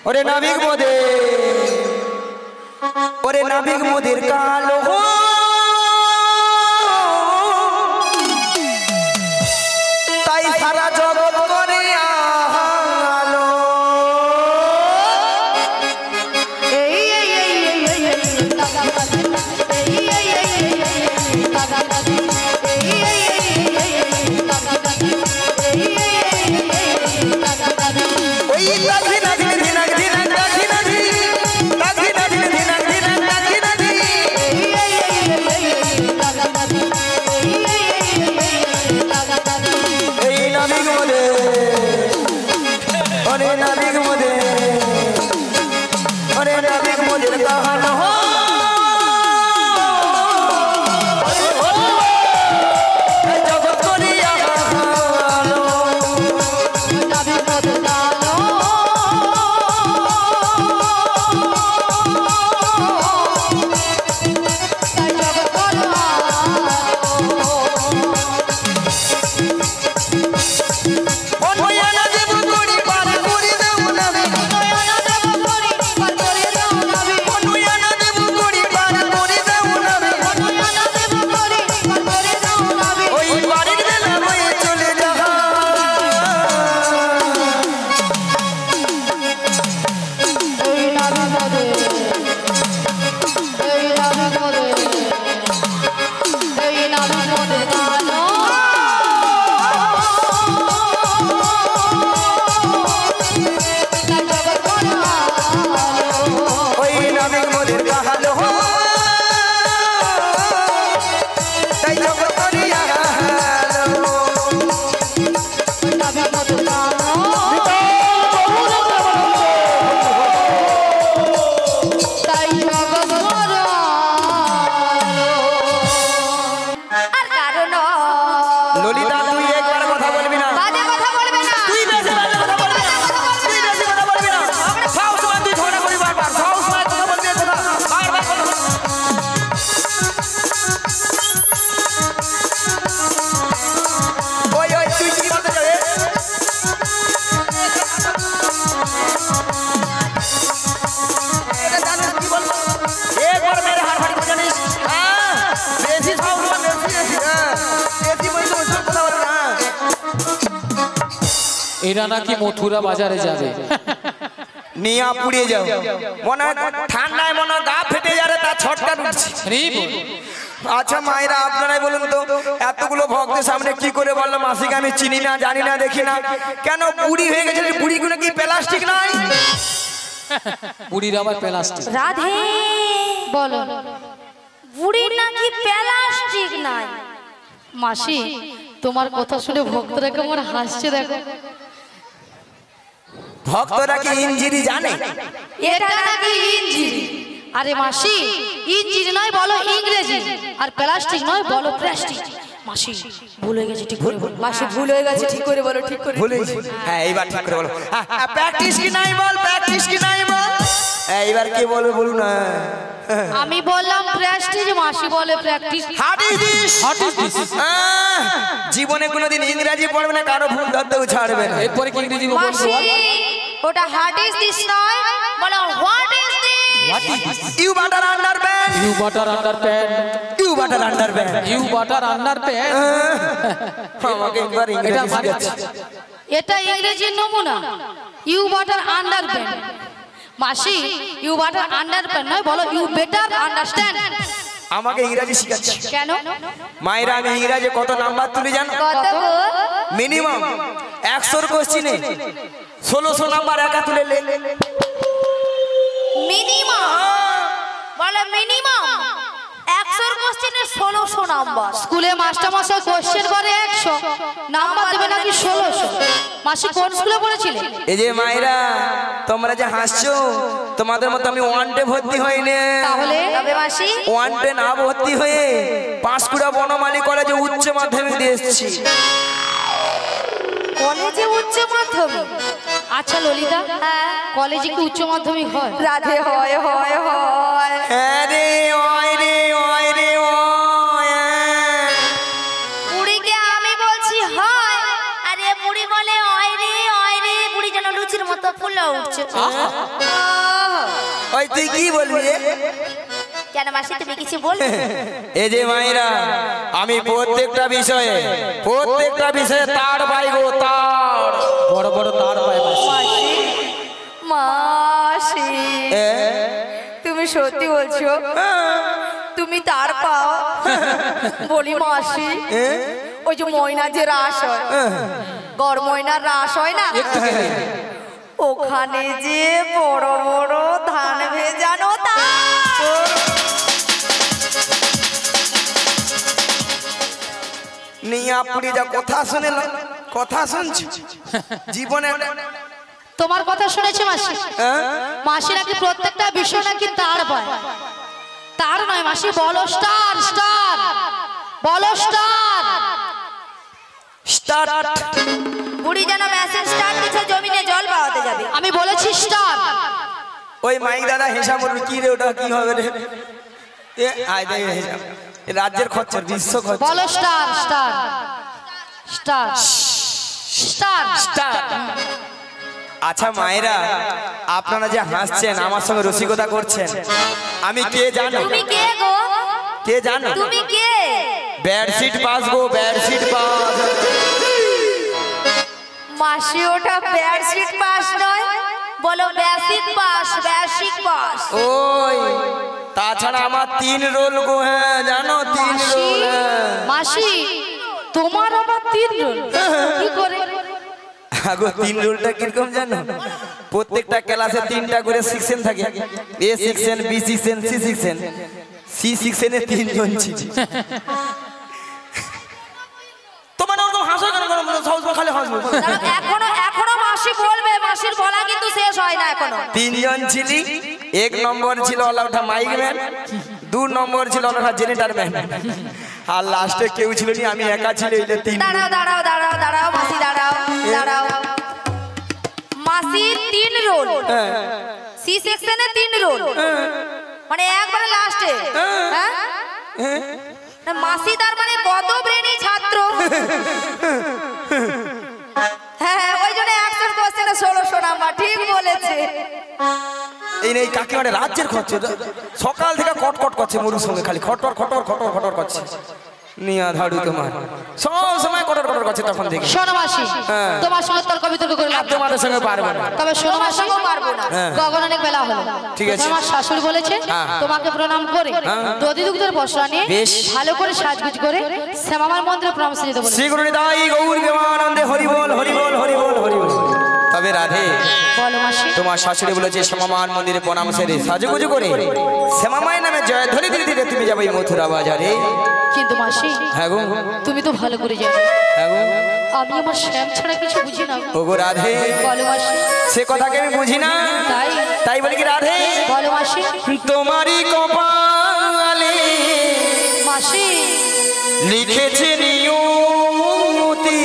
ওরে নাবিক মোদের কালো তাই সারা জগৎ করে আলো এরা নাকি মথুরা বাজারে যাবে নিয়া পুড়িয়ে যাও মনে ঠান্ডায় মনে গা ফেটে যাবে তা ছটকা উঠছে আচ্ছা মায়েরা আপনারাই বলুন তো এতগুলো ভক্তের সামনে কি করে বললাম মাসিকে আমি চিনি না জানি না দেখি না কেন বুড়ি হয়ে গেছে বুড়িগুলো কি প্লাস্টিক নয় বুড়ির আবার প্লাস্টিক রাধে বলো বুড়ি নাকি প্লাস্টিক নয় মাসি তোমার কথা শুনে ভক্তরা কেমন হাসছে দেখো ভক্তরা কি ইঞ্জিরি জানে এটা নাকি ইঞ্জিরি আরে মাসি ইঞ্জিরি নয় বলো ইংরেজি আর প্লাস্টিক নয় বলো প্লাস্টিক মাসি ভুল হয়ে গেছে ঠিক করে বলো মাসি ভুল হয়ে গেছে ঠিক করে বলো ঠিক করে ভুল হয়েছে হ্যাঁ এইবার ঠিক করে বলো প্র্যাকটিস কি নাই বল প্র্যাকটিস কি নাই বল এইবার কি বলবে বলুন না আমি বললাম প্রেস্টিজ মাসি বলে প্র্যাকটিস হোয়াট ইজ দিস জীবনে কোনোদিন ইংরেজি পড়বে না কারো ভুল ধরতেও ছাড়বে না এরপরে কি ইংরেজি বলবো মাসি ওটা হোয়াট ইজ দিস নয় বলো what is this you butter underpants you butter underpants you butter underpants you butter underpants আমাকে একবার ইংরেজি শেখাচ্ছে এটা ইংরেজির নমুনা ইউ বাটার আন্ডারপ্যান্ট মাসি ইউ বাটার আন্ডারপ্যান্ট নয় বলো ইউ বেটার আন্ডারস্ট্যান্ড আমাকে ইংরেজি শেখাচ্ছে কেন মায়েরা আমি ইংরেজি কত নাম্বার তুলি জানো কত মিনিমাম 100 কোশ্চেনে 1600 নাম্বার একা তুলে মিনিমাম বলো মিনিমাম 100 কোশ্চেনে 1600 নাম্বার স্কুলে মাস্টার মশাই কোশ্চেন করে 100 নাম্বার দেবে নাকি 1600 মাসি কোন স্কুলে পড়েছিলে এই যে মায়েরা তোমরা যে হাসছো তোমাদের মতো আমি ওয়ানডে ভর্তি হইনি তাহলে তবে মাসি ওয়ানডে না ভর্তি হয়ে পাঁশকুড়া বনমালী কলেজে উচ্চ মাধ্যমিক দিয়ে এসেছি কলেজে উচ্চ মাধ্যমিক আচ্ছা ললিতা কলেজে কি উচ্চ মাধ্যমিক হয় রাধে হয় হয় হয় হ্যাঁ রে ওই রে ওই রে ওই বুড়িকে আমি বলছি হয় আরে বুড়ি বলে ওই রে বুড়ি যেন লুচির মতো ফুলে উঠছে ওই তুই কি বলবি রে? কেন মাসি তুমি কিছু বলবে? এই যে মায়েরা, আমি প্রত্যেকটা বিষয়ে তার পাই গো, তার বড় বড় তার পায় মাসি। মাসি এ? তুমি সত্যি বলছো তুমি তার পাও? বলি মাসি, এ? ওই যে ময়না যে রাস হয়, গড় ময়নার রাস হয় না, ওখানে যে বড় বড় ধান ভেজানো তা নিয়া পুরি যা কথা শুনে কথা শুনছ জীবনে তোমার কথা শুনেছে মাসি? হ্যাঁ? মাসি নাকি প্রত্যেকটা বিষয় নাকি তার পায়। তার নয় মাসি, বলো স্টার, স্টার বলো স্টার। স্টার্ট। বুড়ি যেন মেশিন স্টার্ট দিচ্ছে, জমিনে জল পাওয়াতে যাবে। আমি বলেছি স্টার। ওই মাইক দাদা হিসাব করবে কি রে, ওটা কি হবে রে? এ আয় দে হিসাব, এ রাজ্যের খরচ, বিশ্ব খরচ। বলো star, star star star star. আচ্ছা মায়েরা, আপনারা যে হাসছেন, আমার সঙ্গে রসিকতা করছেন, আমি কে জানো? তুমি কে গো? কে জানো? তুমি কে? বেডশিট পাস গো, বেডশিট পাস। মাসি ওটা বেডশিট পাস নয়, বলো বেসিক পাস, বেসিক পাস। ওই তাছাড়া আমার 3 রোল গো, হ্যাঁ জানো 3 রোল। মাসি তোমার আবার 3 রোল কি করে? আগো 3 রোলটা কিরকম জানো? প্রত্যেকটা ক্লাসে 3টা করে সেকশন থাকে, A section, B section, C section. C সেকশনে 3 জন ছিল। তোমার ওরকম হাসো কেন? খালি হাসবো। এখনো মাসি বলবে, মাসির বলা কিন্তু শেষ হয় না এখনো। 3 জন ছিলি। 1 নম্বর ছিল অলআউটা মাইক ম্যান, 2 নম্বর ছিল অলআউটা জেনারেটর ম্যান, আর লাস্টে কেউ ছিল না, আমি একা ছিল। এই 3 দাঁড়াও দাঁড়াও দাঁড়াও দাঁড়াও মাসি, দাঁড়াও দাঁড়াও। মাসির 3 রোল, সি সেকশনে 3 রোল, মানে একবারে লাস্টে। হ্যাঁ না, মাসি তার মানে কত ব্রেনি ছাত্র। হ্যাঁ ওই জন্য 100 কোশ্চেনে 1600 নাম্বার, ঠিক বলেছে। এই নেই কাকিমারে রাজ্যের খরচ, সকাল থেকে কটকট করছে মরুর সঙ্গে, খালি খটর খটর খটর খটর করছে। নিয়া ধাড়ু তোমার সব সময় কটর কটর করছে তখন থেকে। শোনো মাসি, হ্যাঁ। তোমার সঙ্গে তর্ক বিতর্ক করে লাভ নেই। তোমাদের সঙ্গে পারবো না। তবে শোনো মাসি, পারবো না। গগন অনেক বেলা হলো, ঠিক আছে। আমার শাশুড়ি বলেছে হ্যাঁ। তোমাকে প্রণাম করে দধি দুগ্ধের বসরা নিয়ে বেশ। ভালো করে সাজগুজ করে শ্যামামার মন্দিরে প্রণাম দিতে বলে। শ্রী গুরু নিতাই গৌর প্রেমানন্দে হরি বল হরি বল হরি বল হরি বল। তবে রাধে, বলো মাসি। তোমার শাশুড়ি বলেছে শ্যামামার মন্দিরে প্রণাম সেরে সাজুগুজু করে শ্যামামায়ের নামে জয় ধ্বনি দিতে দিতে তুমি যাবে মথুরা বাজারে। কিন্তু মাসি হ্যাঁ গো, তুমি তো ভালো করে জানো হ্যাঁ গো। আমি আমার শ্যাম ছাড়া কিছু বুঝি না। ওগো রাধে, বলো মাসি। সে কথাকে আমি বুঝি না, তাই তাই বলি কি রাধে, বলো মাসি। তোমারই কপালে মাসি লিখেছে নিয়তি,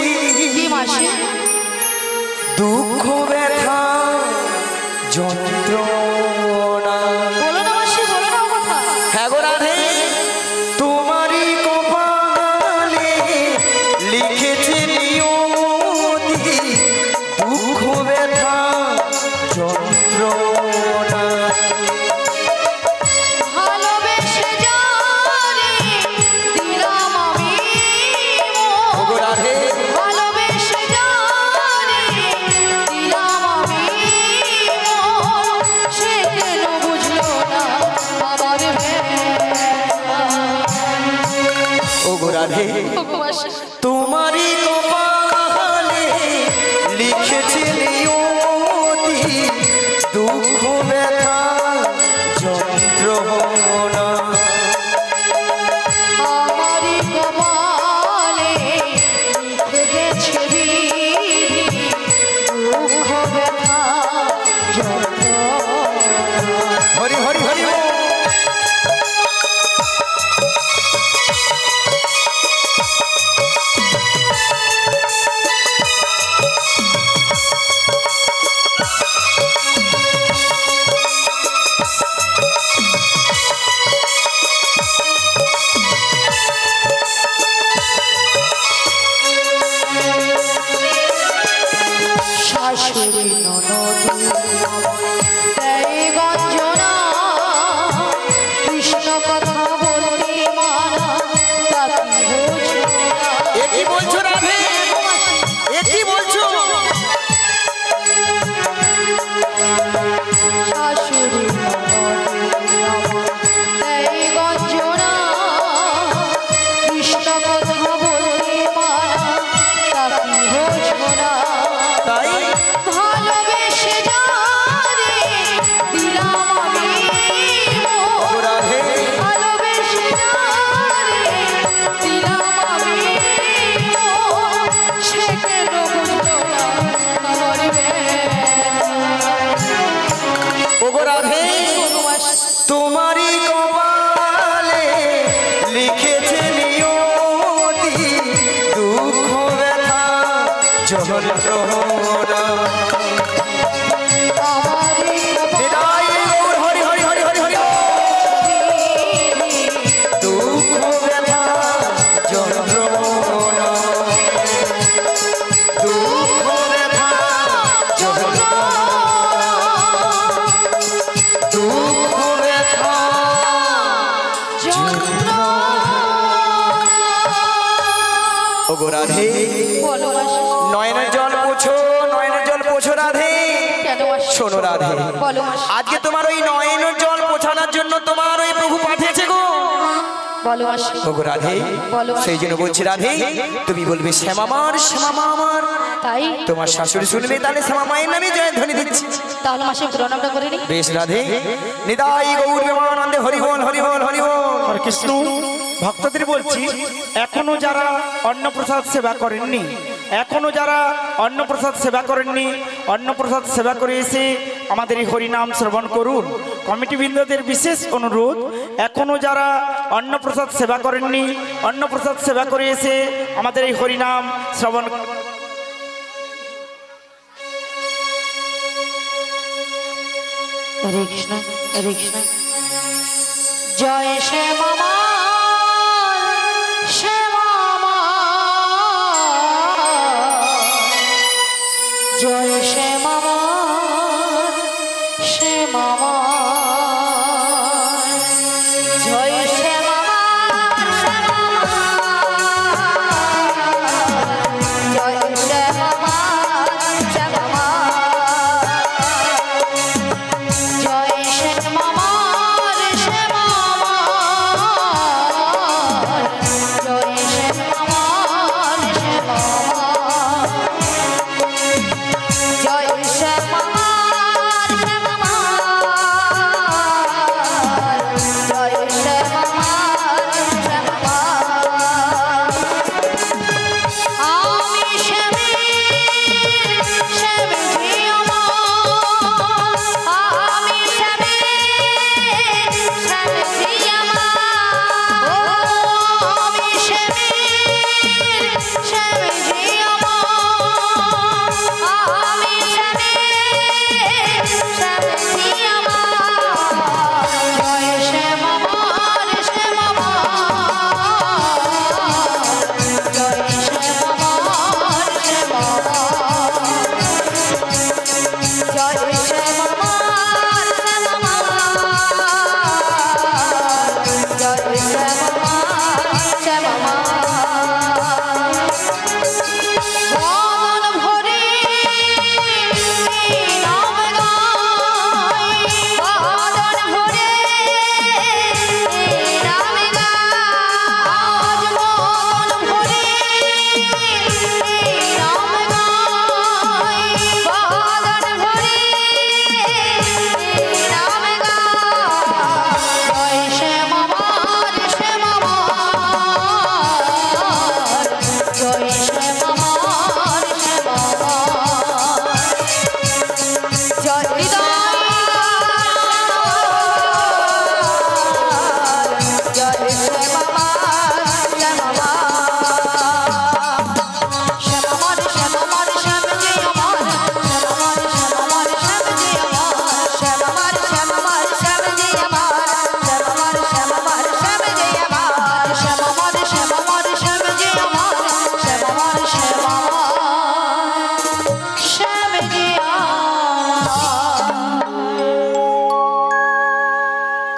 কি মাসি? দুঃখ ব্যথা যন্ত্রণা। বলো না মাসি, বলো না ও কথা। হ্যাঁ গো রাধে, তোমারই কপালে লিখেছে নিয়তি, দুঃখ ব্যথা যন্ত্রণা। ভালোবেসে যারে দিলাম আমি মন। ওগো রাধে, ভালোবেসে যারে দিলাম আমি মন। সে কেন বুঝলো না আমার ভেদনা। ওগো রাধে, ওগো মাসি, তোমারই কপালে লিখেছে নিয়তি, দুঃখ ব্যথা যন্ত্রণা। আমারই কপালে লিখে গেছে বিধি, দুঃখ ব্যথা যন্ত্রণা। হরি হরি হরি বল। ওগো রাধে তোমারই কপালে লিখেছে নিয়তি দুঃখ ব্যথা যন্ত্রণা হরি হরি হরি হরি হরি দুঃখ ব্যথা যন্ত্রণা দুঃখ ব্যথা যন্ত্রণা দুঃখ ব্যথা যন্ত্রণা ওগো রাধে নয়নের জল পোছো রাধে শোনো রাধে আজকে তোমার ওই নয়নের জল পোছানোর জন্য তোমার ওই প্রভু পাঠিয়েছে গো ওগো রাধে সেই জন্য বলছি রাধে তুমি বলবে শ্যামা আমার তাই তোমার শাশুড়ি শুনবে তাহলে শ্যামা মায়ের নামে জয় ধ্বনি দিচ্ছি তাহলে মাসে প্রণামটা করে নি বেশ রাধে নিতাই গৌর প্রেমানন্দে হরি বল হরি বল হরি বল হরে কৃষ্ণ ভক্তদের বলছি এখনো যারা অন্নপ্রসাদ সেবা করেননি অন্নপ্রসাদ সেবা করে এসে আমাদের এই হরিনাম শ্রবণ করুন। কমিটিবৃন্দদের বিশেষ অনুরোধ এখনো যারা অন্নপ্রসাদ সেবা করেননি অন্নপ্রসাদ সেবা করে এসে আমাদের এই হরিনাম শ্রবণ হরে কৃষ্ণ জয় শ্যামা জয় শ্যামা জয় শ্যামা জয় শ্যামা জয় শ্যামা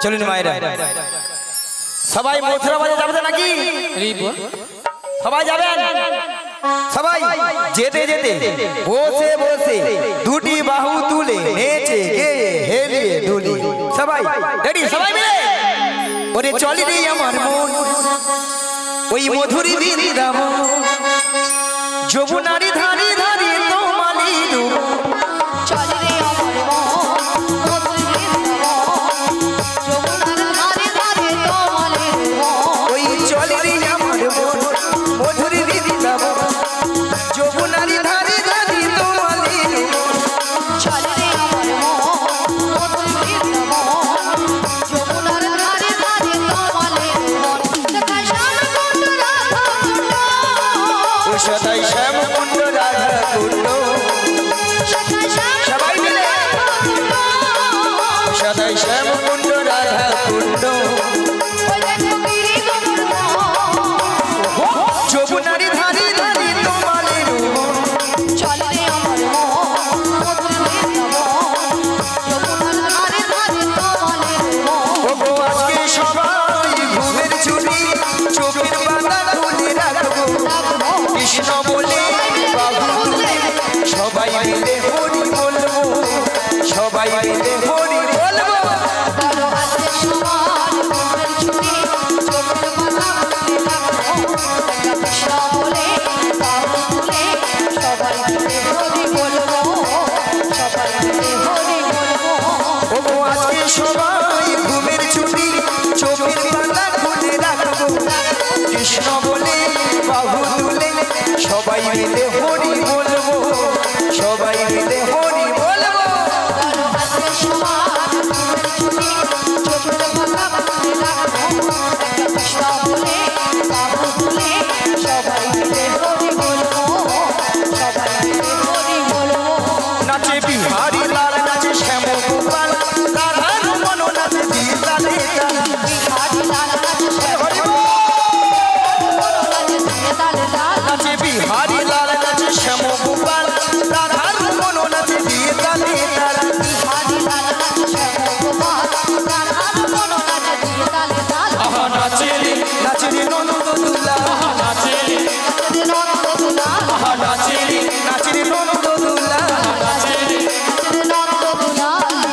চলুন মায়েরা সবাই মথুরা বাজে যাবে নাকি সবাই যাবেন সবাই যেতে যেতে বসে বসে দুটি বাহু তুলে নেচে গেয়ে হেলিয়ে দুলি সবাই রেডি সবাই মিলে ওরে চলি রে আমার মন ওই মধুরী দিদি দাম যমুনারি ধারি ধারি তোমালি রূপ চলি রে আমার মন ওই চলি রে আমার মন মধুরী দিদি দাম যমুনারি ধারি ধারি তোমালি রূপ চলি রে আমার মন সদাই শ্যাম কুণ্ড রাধা কুণ্ড যমুনারি ধারি ধারি তোমাদের আজকে সবাই ঘুমের চুরি চোখের বাঁধা খুলে রাখবো কৃষ্ণ বলে বাবু তুলে সবাই মিলে হরি বলবো সবাই মিলে হরি বলবো আজকে সবাই ঘুমের ছুটি চোখের পাতা খুলে রাখবো কৃষ্ণ বলে বাহু তুলে সবাই মিলে হরি বলবো সবাই মিলে হরি বলবো নাচে বিহারি লাল নাচে শ্যাম গোপাল রাধার মন নাচে দিতা দিতা নাচে বিহারি লাল নাচে শ্যাম গোপাল রাধার মন নাচে দিতা দিতা আহা নাচে নাচে নন্দ দুলা নাচে আহা নাচে নাচে নন্দ দুলা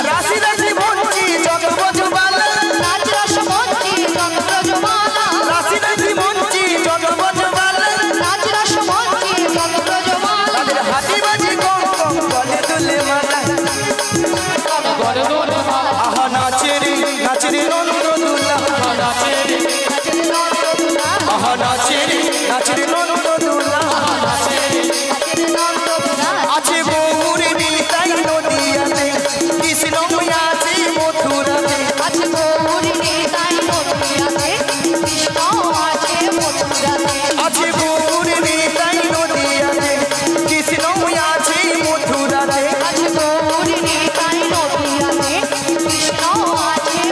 রাশি রাশি মঞ্চি যত বজবাল রাশি রাশি মঞ্চি যত বজবাল তাদের হাতি বাজি কম কম বলে দুলে মালা আহা নাচে রে নন্দ দুলা আহা নাচে রে নন্দ দুলা আছে গৌরী নিতাই নদিয়াতে কৃষ্ণ আছে মথুরাতে আছে গৌরী নিতাই নদিয়াতে কৃষ্ণ আছে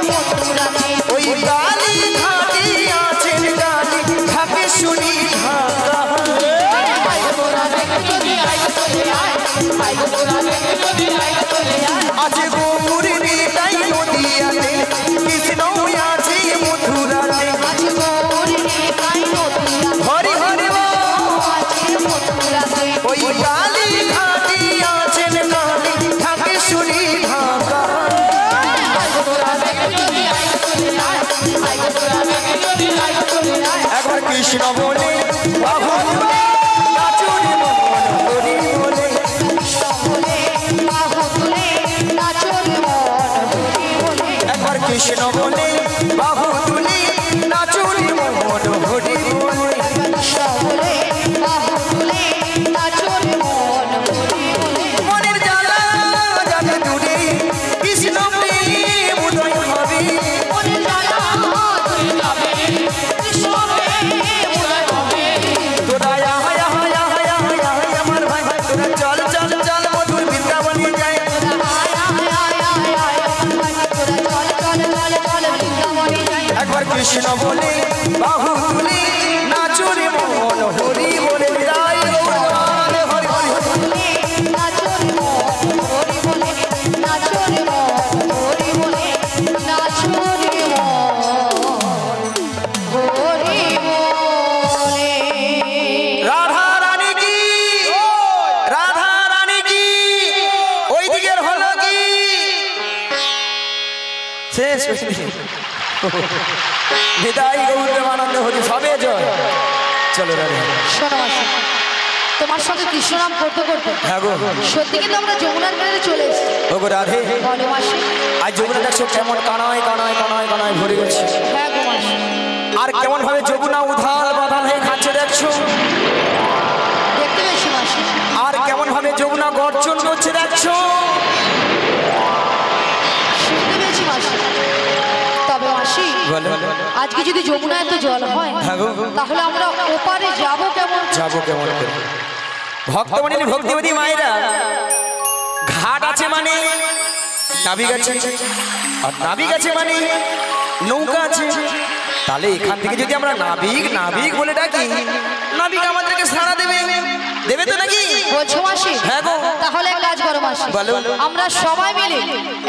মথুরাতে ওই গালি ঘাটি আছেন গালি থাকে শুনি ঢাকা আছে গৌরী নিতাই নদিয়াতে কৃষ্ণ আছে মথুরাতে হরি হরি ওই গালি ঘাটি আছেন গালি থাকে শুনি ঢাকা একবার কৃষ্ণ বলে বাহু নাচুরি মন হরি বলে একবার কৃষ্ণ বলে বাহু তুলি নাচুরি মন হরি বলে মনের জ্বালা যাবে দূরে কৃষ্ণ প্রেম উদয় হবে তোরা আমার ভাই তোরা চল চল চল মধুর বৃন্দাবনে যায় একবার কৃষ্ণ বলে বাহু তুলি নাচুরে মন হরি বলে বিদায় গৌরবানে হরি হরি রাধা রানী কি রাধা রানী কি ওই দিকের হলো কি শেষ বিদায় গৌরবানন্দ হরি সবে জয় চলো রাধা তোমার সঙ্গে কৃষ্ণ নাম করতে করতে হ্যাঁ গো সত্যি কিন্তু আমরা যমুনার তীরে চলে এসেছি। ওগো রাধে বলো মাসি। আজ যমুনা দেখছো কেমন কানায় কানায় কানায় কানায় ভরে গেছে হ্যাঁ গো মাসি। আর কেমন ভাবে যমুনা উথাল বাদাল হয়ে খাচ্ছে দেখছো দেখতে পেয়েছি মাসি। আর কেমন ভাবে যমুনা গর্জন করছে দেখছো শুনতে পেয়েছি মাসি। তবে মাসি আজকে যদি যমুনা এত জল হয় তাহলে আমরা ওপারে যাব কেমন? যাবো কেমন করে ভক্তমণি ভক্তিবতী মায়েরা ঘাট আছে মানে নাবিক আছে, আর নাবিক আছে মানে নৌকা আছে। তাহলে এখান থেকে যদি আমরা নাবিক নাবিক বলে ডাকি, নাবিক আমাদেরকে সাড়া দেবে, দেবে তো নাকি? বলছো মাসি? হ্যাঁ গো। তাহলে এক কাজ করো মাসি, বলো। আমরা সবাই মিলে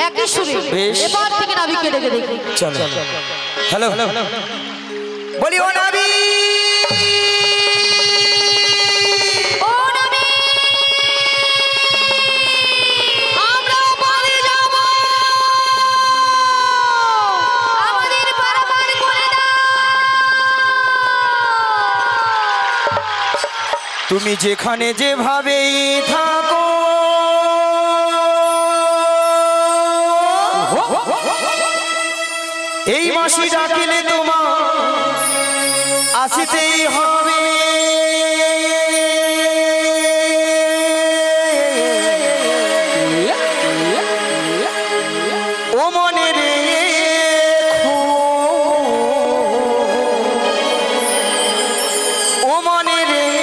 একই সুরে বেশ। এবার থেকে নাবিককে ডেকে দেখি। চলো। হ্যালো বলি, ও নাবিক, ও নাবিক, আমরা পারে যাব, আমাদের পারাপার করে দাও। তুমি যেখানে যেভাবেই থাকো, এই মাসি ডাকিলে তোমার আসিতেই হবে। ও মনে রেখো, ও মনে রেখো,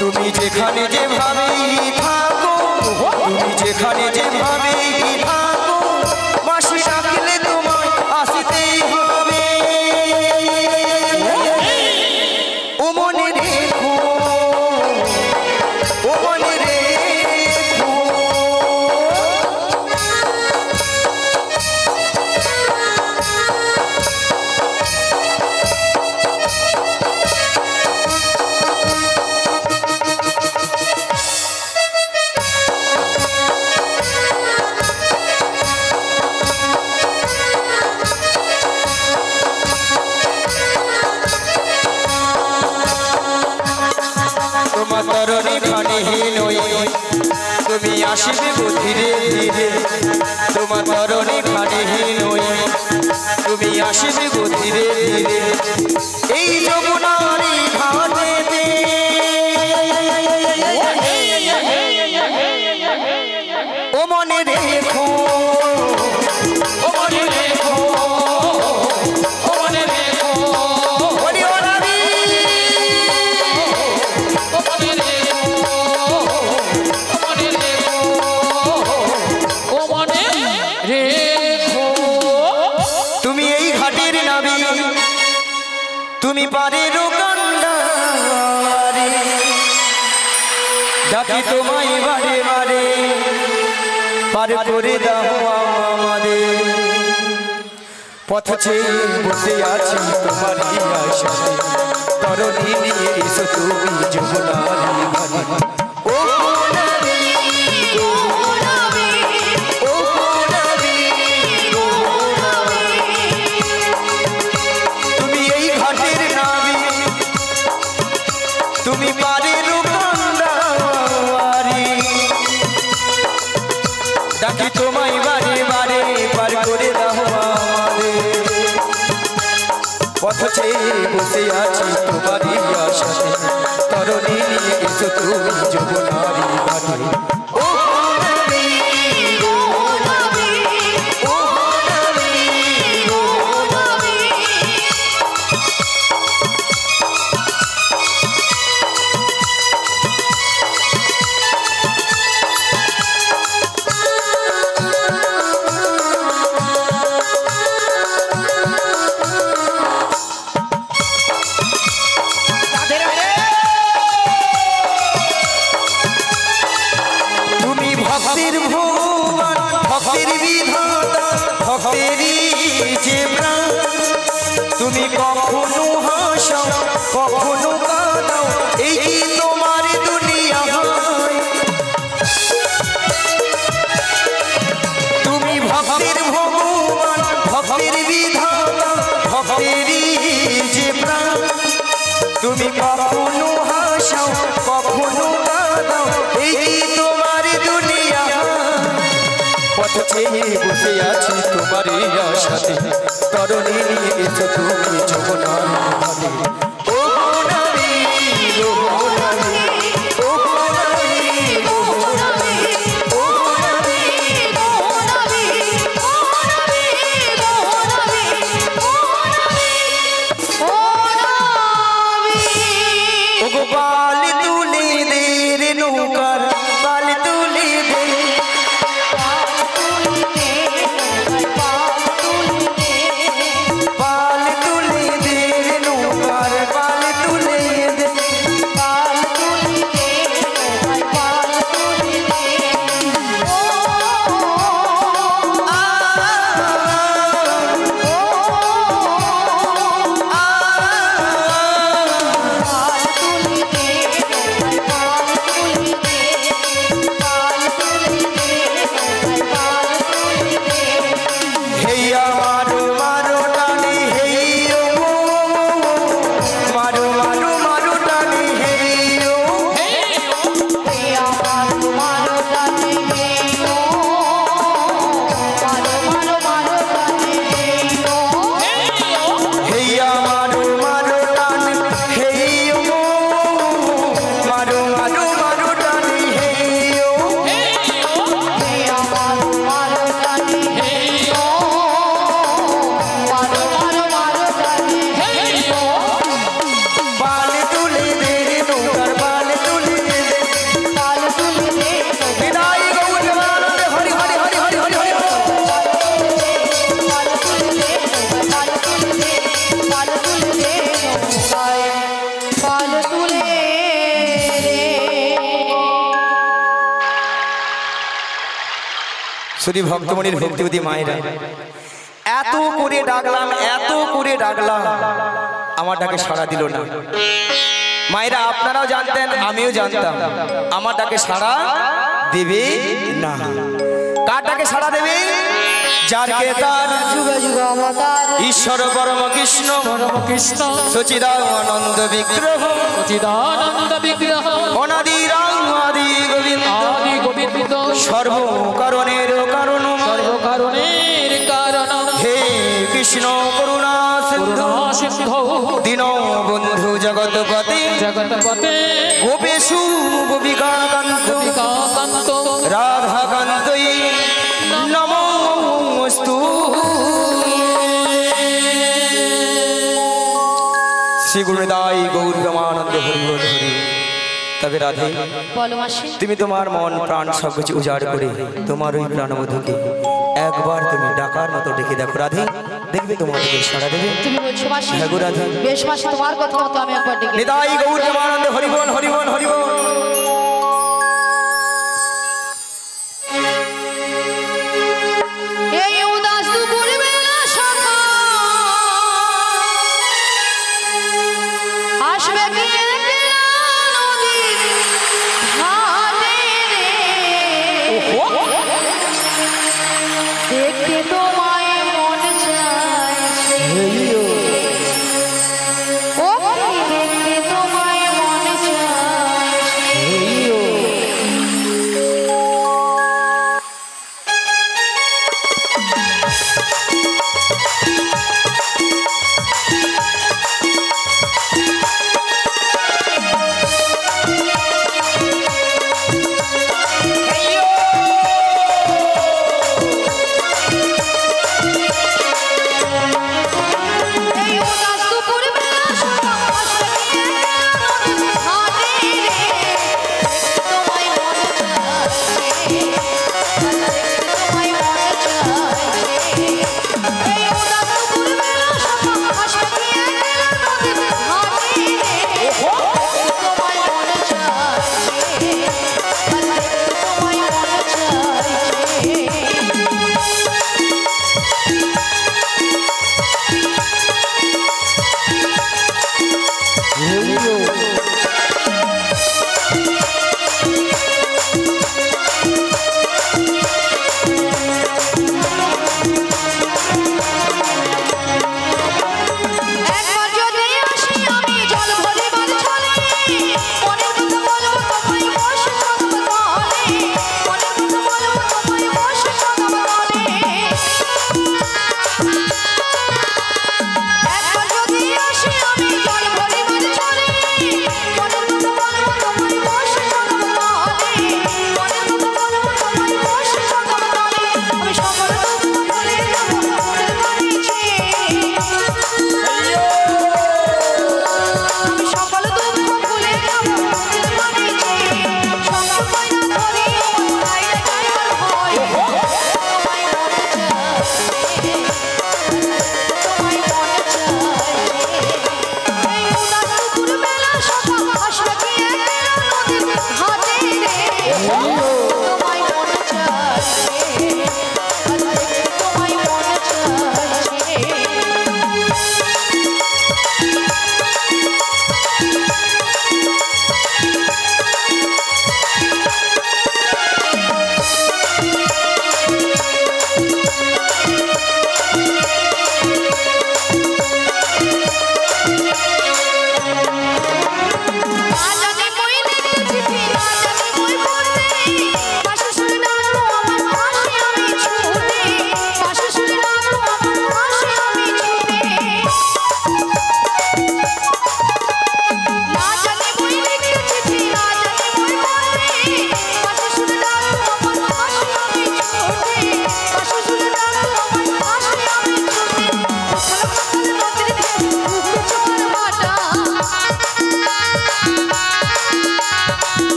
তুমি যেখানে যেভাবেই থাকো, তুমি যেখানে যেভাবেই থাকো, মাসি ডাকলে তোমায় আসিতেই হবে। ও মনে রেখো, ও মনে রেখো, তোমার তরণী খানিহীন হই, তুমি আসিবে গো ধীরে ধীরে। তোমার তরণী খানিহীন হই, তুমি আসিবে গো ধীরে ধীরে। এই যমুনারি ঘাটেতে, ও মনে রেখো, ও মনে রেখো, ও মনে রেখো, বলি ও নাবিক, তুমি এই ঘাটের নাবিক, তুমি পারের কান্ডারে, ডাকি তোমায় বারে বারে, পার করে দাও আমাদের। পথ চেয়ে বসে আছি তোমারই আশাতে, তরণী নিয়ে এসো তুমি যমুনারি ঘাটে। ও নাবিক, ও নাবিক, ও নাবিক, ও নাবিক, তুমি এই ঘাটের নাবিক, তুমি পারের কান্ডারি, ডাকি তোমায় বারে বারে, পার করে দাও আমাদের। পথ চেয়ে বসে আছি তোমারই আশাতে, তরণী নিয়ে এসো তুমি যমুনারি ঘাটে। ও নাবিক, ও নাবিক, ও নাবিক, ও নাবিক, তুমি ভক্তির ভুবন, ভক্তির বিধাতা, ভক্তেরই যে প্রাণ। তুমি কখনো হাসাও, কখনো কাঁদাও, এই কি তোমার দুনিয়া হয়। তুমি ভক্তির ভগবান, ভক্তির বিধাতা, ভক্তেরই যে প্রাণ। তুমি কখনো হাসাও, কখনো কাঁদাও, এই কি তোমার দুনিয়া হয়। চেয়ে বসে আছি তোমারই আশাতে তরণী নিয়ে এসো তুমি যমুনার ঘাটে ও নবী ও নবী ও নবী ও নবী ও নবী ও গোপাল তুলে দে রে নৌকার পাল তুলে দে পাল তুলে দে রে নৌকার পাল তুলে দে হেইয়া মারো মারো টানি হেইয়ো মারো মারো মারো টানি হেইয়ো হেইয়া মারো মারো টানি হেইয়ো মারো মারো মারো টানি হেইয়ো পাল তুলে দে রে নৌকার পাল তুলে দে বিদায় গৌর প্রেমানন্দে হরি হরি হরি হরি হরি হরি শুধু ভক্তমণির ভক্তিবতী মায়েরা এত করে ডাকলাম এত করে ডাকলাম আমার ডাকে সাড়া দিল না মায়েরা আপনারাও জানতেন আমিও জানতাম আমার ডাকে সাড়া দেবে না কার ডাকে সাড়া দেবে যার কে তার ঈশ্বর পরম কৃষ্ণ সচিদানন্দ বিগ্রহ অনাদি গোবিন্দ সর্বকারণের কারণ হে কৃষ্ণ করুণা সিন্ধু দীন বন্ধু জগৎপতি গোপেশু গোপিকাকান্ত রাধাকান্তই নমস্তু শ্রী গুরুদাই গৌর প্রেমানন্দে হরি বল হরি তবে রাধে বলো মাসি তুমি তোমার মন প্রাণ সবকিছু উজাড় করে তোমার ওই প্রাণবধূকে একবার তুমি ডাকার মতো ডেকে দেখো রাধে দেখবে তোমাকে সাড়া দেবে তুমি বলছো মাসি হ্যাঁ গো রাধে বেশ মাসি তোমার কথা মতো আমি একবার ডেকে নিতাই গৌর প্রেমানন্দে হরি বল হরি বল হরি বল এই উদাস দুপুর বেলা সকাল আসবে কি একলা নদীর ঘাটে রে দেখতে তোমায় মন চাইছে ও দেখতে তোমায় মন চাইছে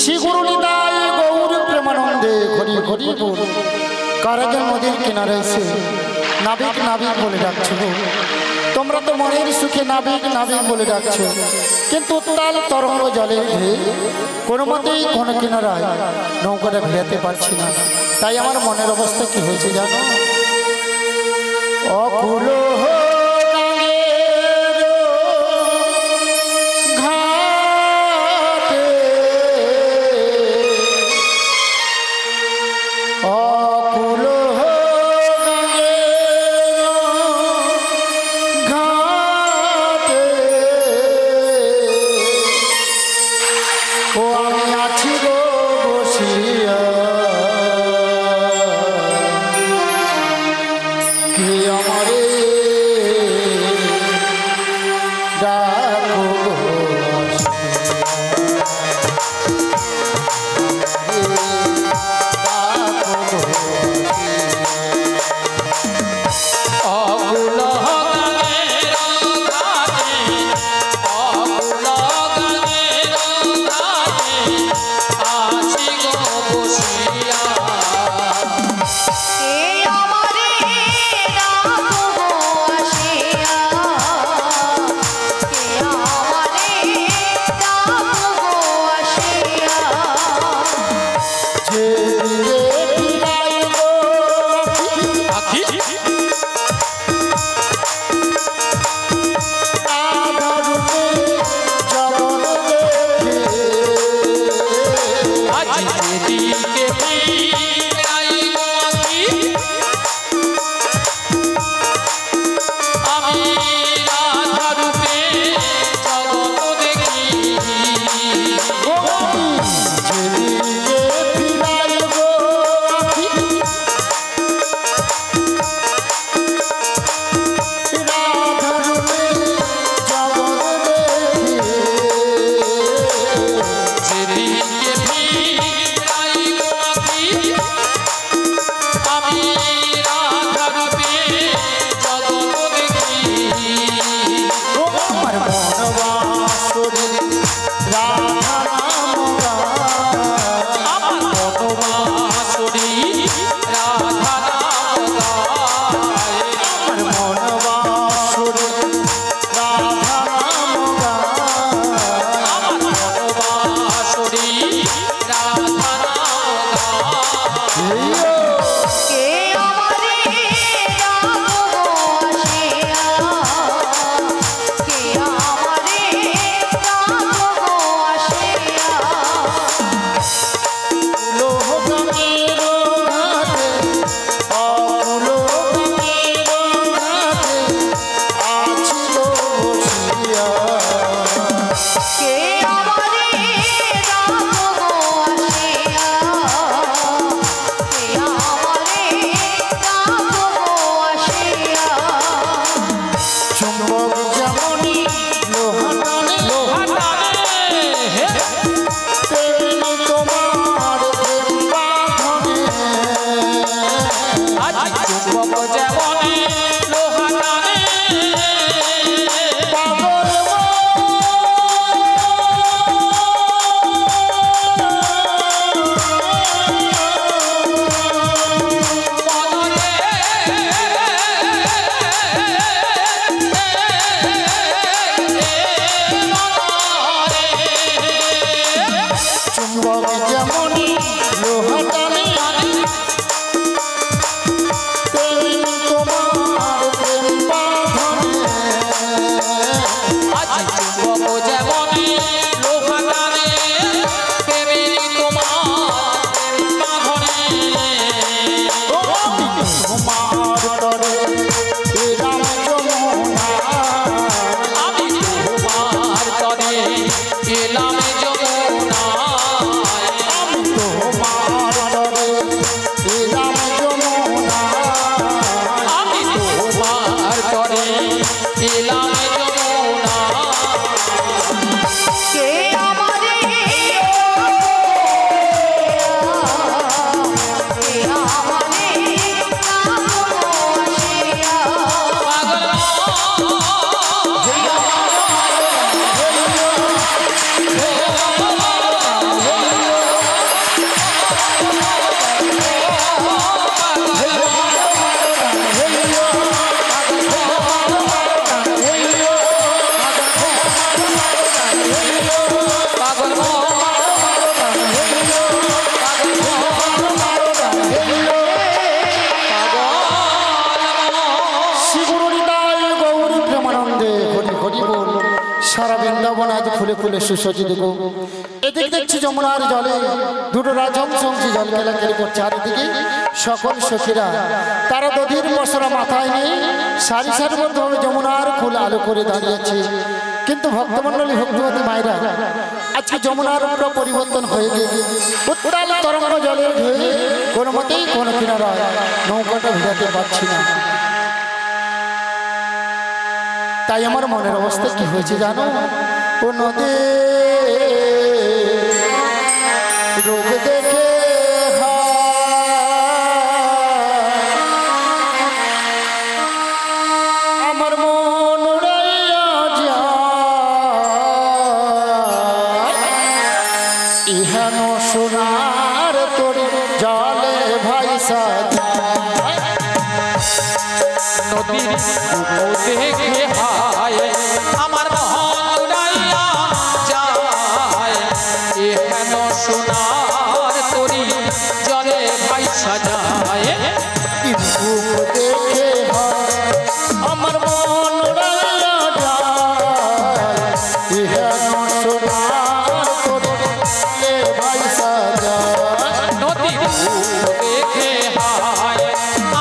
শ্রী গুরু নিতাই গৌর প্রেমানন্দে হরি হরি বল। কারাগার নদীর কিনারে এসে নাবিক নাবিক বলে ডাকছো গো। তোমরা তো মনের সুখে নাবিক নাবিক বলে ডাকছো, কিন্তু উত্তাল তরঙ্গ জলে কোনো মতেই কোনো কিনারায় নৌকাটা ভেড়াতে পারছি না। তাই আমার মনের অবস্থা কি হয়েছে জানো? অকুল যৌবন আজ ফুলে ফুলে সুসজ্জিত গো। এদিকে দেখছি যমুনার জলে দুটো রাজহংসী জল কেলাকেলি করছে, চারিদিকে সকল সখীরা তারা দধির মশলা মাথায় নেই সারি সারিবদ্ধভাবে যমুনার ফুল আলো করে দাঁড়িয়েছে। কিন্তু ভক্তমণ্ডলী ভক্তিবতী মায়েরা আজকে যমুনার পুরো পরিবর্তন হয়ে গিয়ে উত্তাল তরঙ্গ জলে ঢেউ কোনো মতেই কোনো কিনারায় নৌকাটা ভিড়াতে পারছি না। তাই আমার মনের অবস্থা কি হয়েছে জানো? ও নদী রূপ দেখে আমার মন উড়াইয়া যায়, ইহান সোনার তোর জলে ভাইসা নদীর দেখে হায় আমার মন উড়াইয়া যায়, এহেন সোনার তরি জলে ভাইসা যায়। দেখে আমার মন উড়াইয়া যায়, ইহান সোনার তোর জলে ভাইসা যায়। নদীর দেখে হায়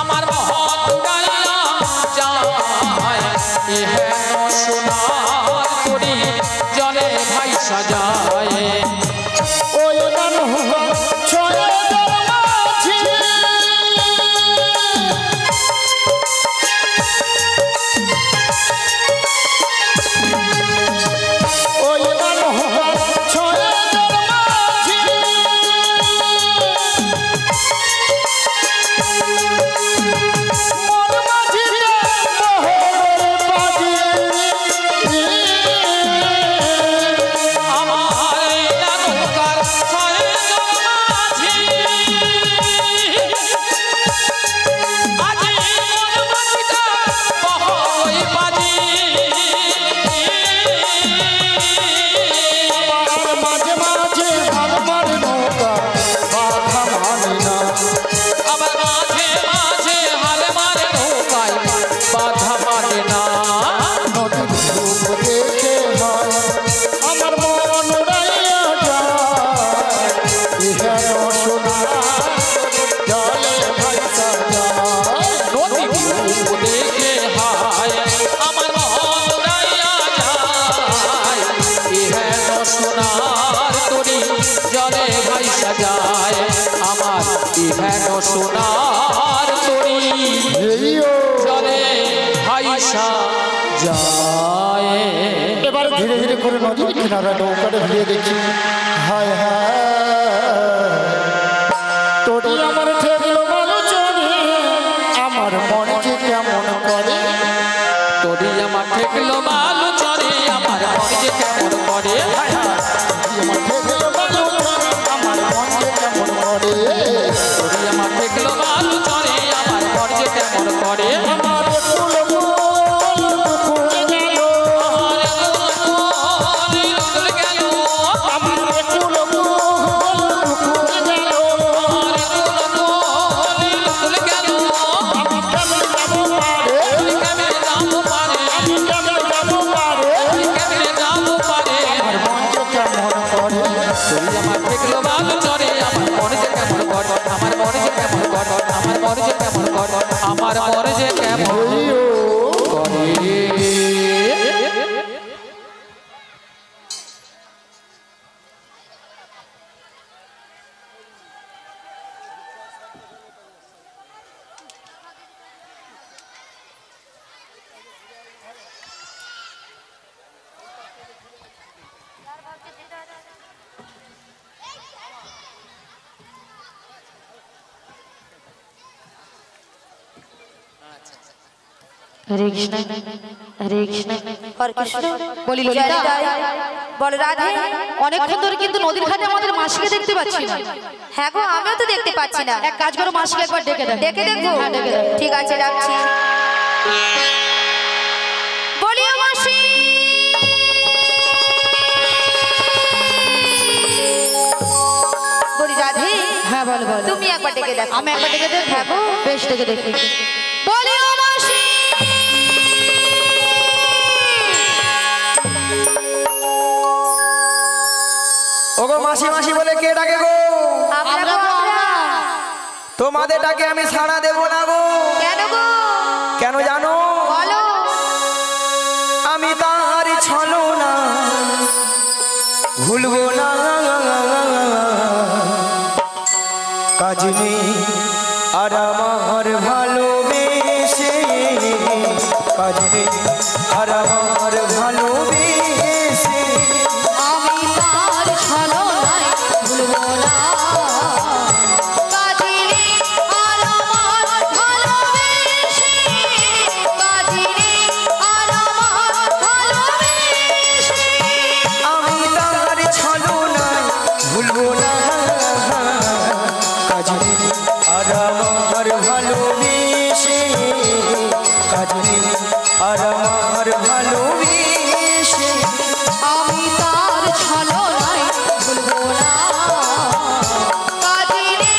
আমার মন উড়াইয়া যায়, এহেন সোনার তরি জলে ভাইসা যায়। ওই নৌকা ছয়ে দরমাঝি, ওই নৌকা ছয়ে দরমাঝি, মন মাঝিরে মোহর বাজি, আমার নৌকার ছয় জনমাঝি, আজি মন মাঝিটা বহরই বাজি। মাঝে মাঝে আমার নৌকা বাধা মানে না, আবার মাঝে মাঝে হাল মারে নৌকায় বাধা মানে না। নদীর রূপ দেখে হয় আমার মন উড়াইয়া যায়, ইহেন সোনার জলে ভাইসা যায়। নদীর রূপ দেখে হায় আমার মন উড়াইয়া যায়, ইহেন সোনার তরি জলে ভাইসা যায়। আমার ইহেন সোনার তরি এইও জলে ভাইসা যায়। এবার ধীরে ধীরে করে নদীর কিনারা নৌকাটা ভিড়ে দেখি, হায় হায় তোরই আমার ঠেকলো আলোচনে, আমার মনে যে কেমন করে, তোরি আমার ঠেকলো বালু চরে আমার মন যে কেমন করে। আমার ঠেকলো আলোচনে, আমার মন যে কেমন করে, তোরি আমার ঠেকলো বালু চরে আমার মন যে কেমন করে। আমার ফুল ফুল ফুলে গেল, আমার গেল আমার ফুল ফুল ফুলে গেল, তুলে গেল আমি কেমন যাবো পারে, কেমনে যাবো পারে, আমি কেমন যাবো পারে, কেমনে যাবো পারে। আমার মন যে কেমন করে, তোরি আমার ঠেকলো বালু চরে আমার মন যে কেমন করে, আমার মন যে কেমন করে, আমার মন যে কেমন করে, আমার মন যে কেমন এইও করে। হরে কৃষ্ণ হরে কৃষ্ণ। হরে কৃষ্ণ। বলি ললিতা, বল রাধে। অনেকক্ষণ ধরে কিন্তু নদীর ঘাটে আমাদের মাসিকে দেখতে পাচ্ছি না। হ্যাঁ গো, আমিও তো দেখতে পাচ্ছি না। এক কাজ করো, মাসিকে একবার ডেকে দেখ। ডেকে দেখবো? হ্যাঁ, ডেকে দেখ। ঠিক আছে, ডাকছি। বলিও মাসি। বলি রাধে। হ্যাঁ বল বল। তুমি একবার ডেকে দেখো। আমি একবার ডেকে দেখ। হ্যাঁ গো। বেশ, ডেকে দেখি। বলিও মাসি। মাসি মাসি বলে কে ডাকে গো? তোমাদের ডাকে আমি সাড়া দেব না গো। কেন গো? কেন জানো? বলো। আমি তার ছলনা ভুলবো না, কাজ নেই আর আমার ভালোবেসে, কাজ নেই আর আমার ভালোবেসে। আমি তার ছলনায় ভুলবো না, কাজিনী আর আমার ভালোবেসে, কাজিনী আর আমার ভালোবেসে। আমি তার ছলনায় ভুলবো না, কাজ নেই আর আমার ভালোবেসে, কাজ নেই আর আমার ভালোবেসে। আমি তার ছলনায় ভুলবো না, কাজিনী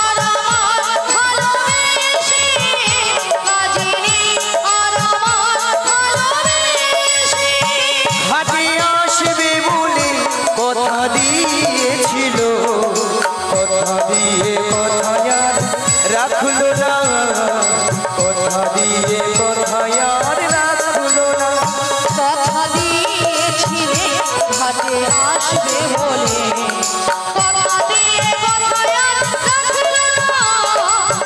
আর আমার ভালোবেসে, কাজিনী আর আমার ভালোবেসে। হাটে আসবে বলে কথা দিয়েছিল, কথা দিয়ে কথা আর রাখলো না, কথা দিয়ে কথা আর রাখলো না। কথা দিয়েছিলে ঘাটে আসবে বলে, কথা দিয়ে কথা আর রাখলো না,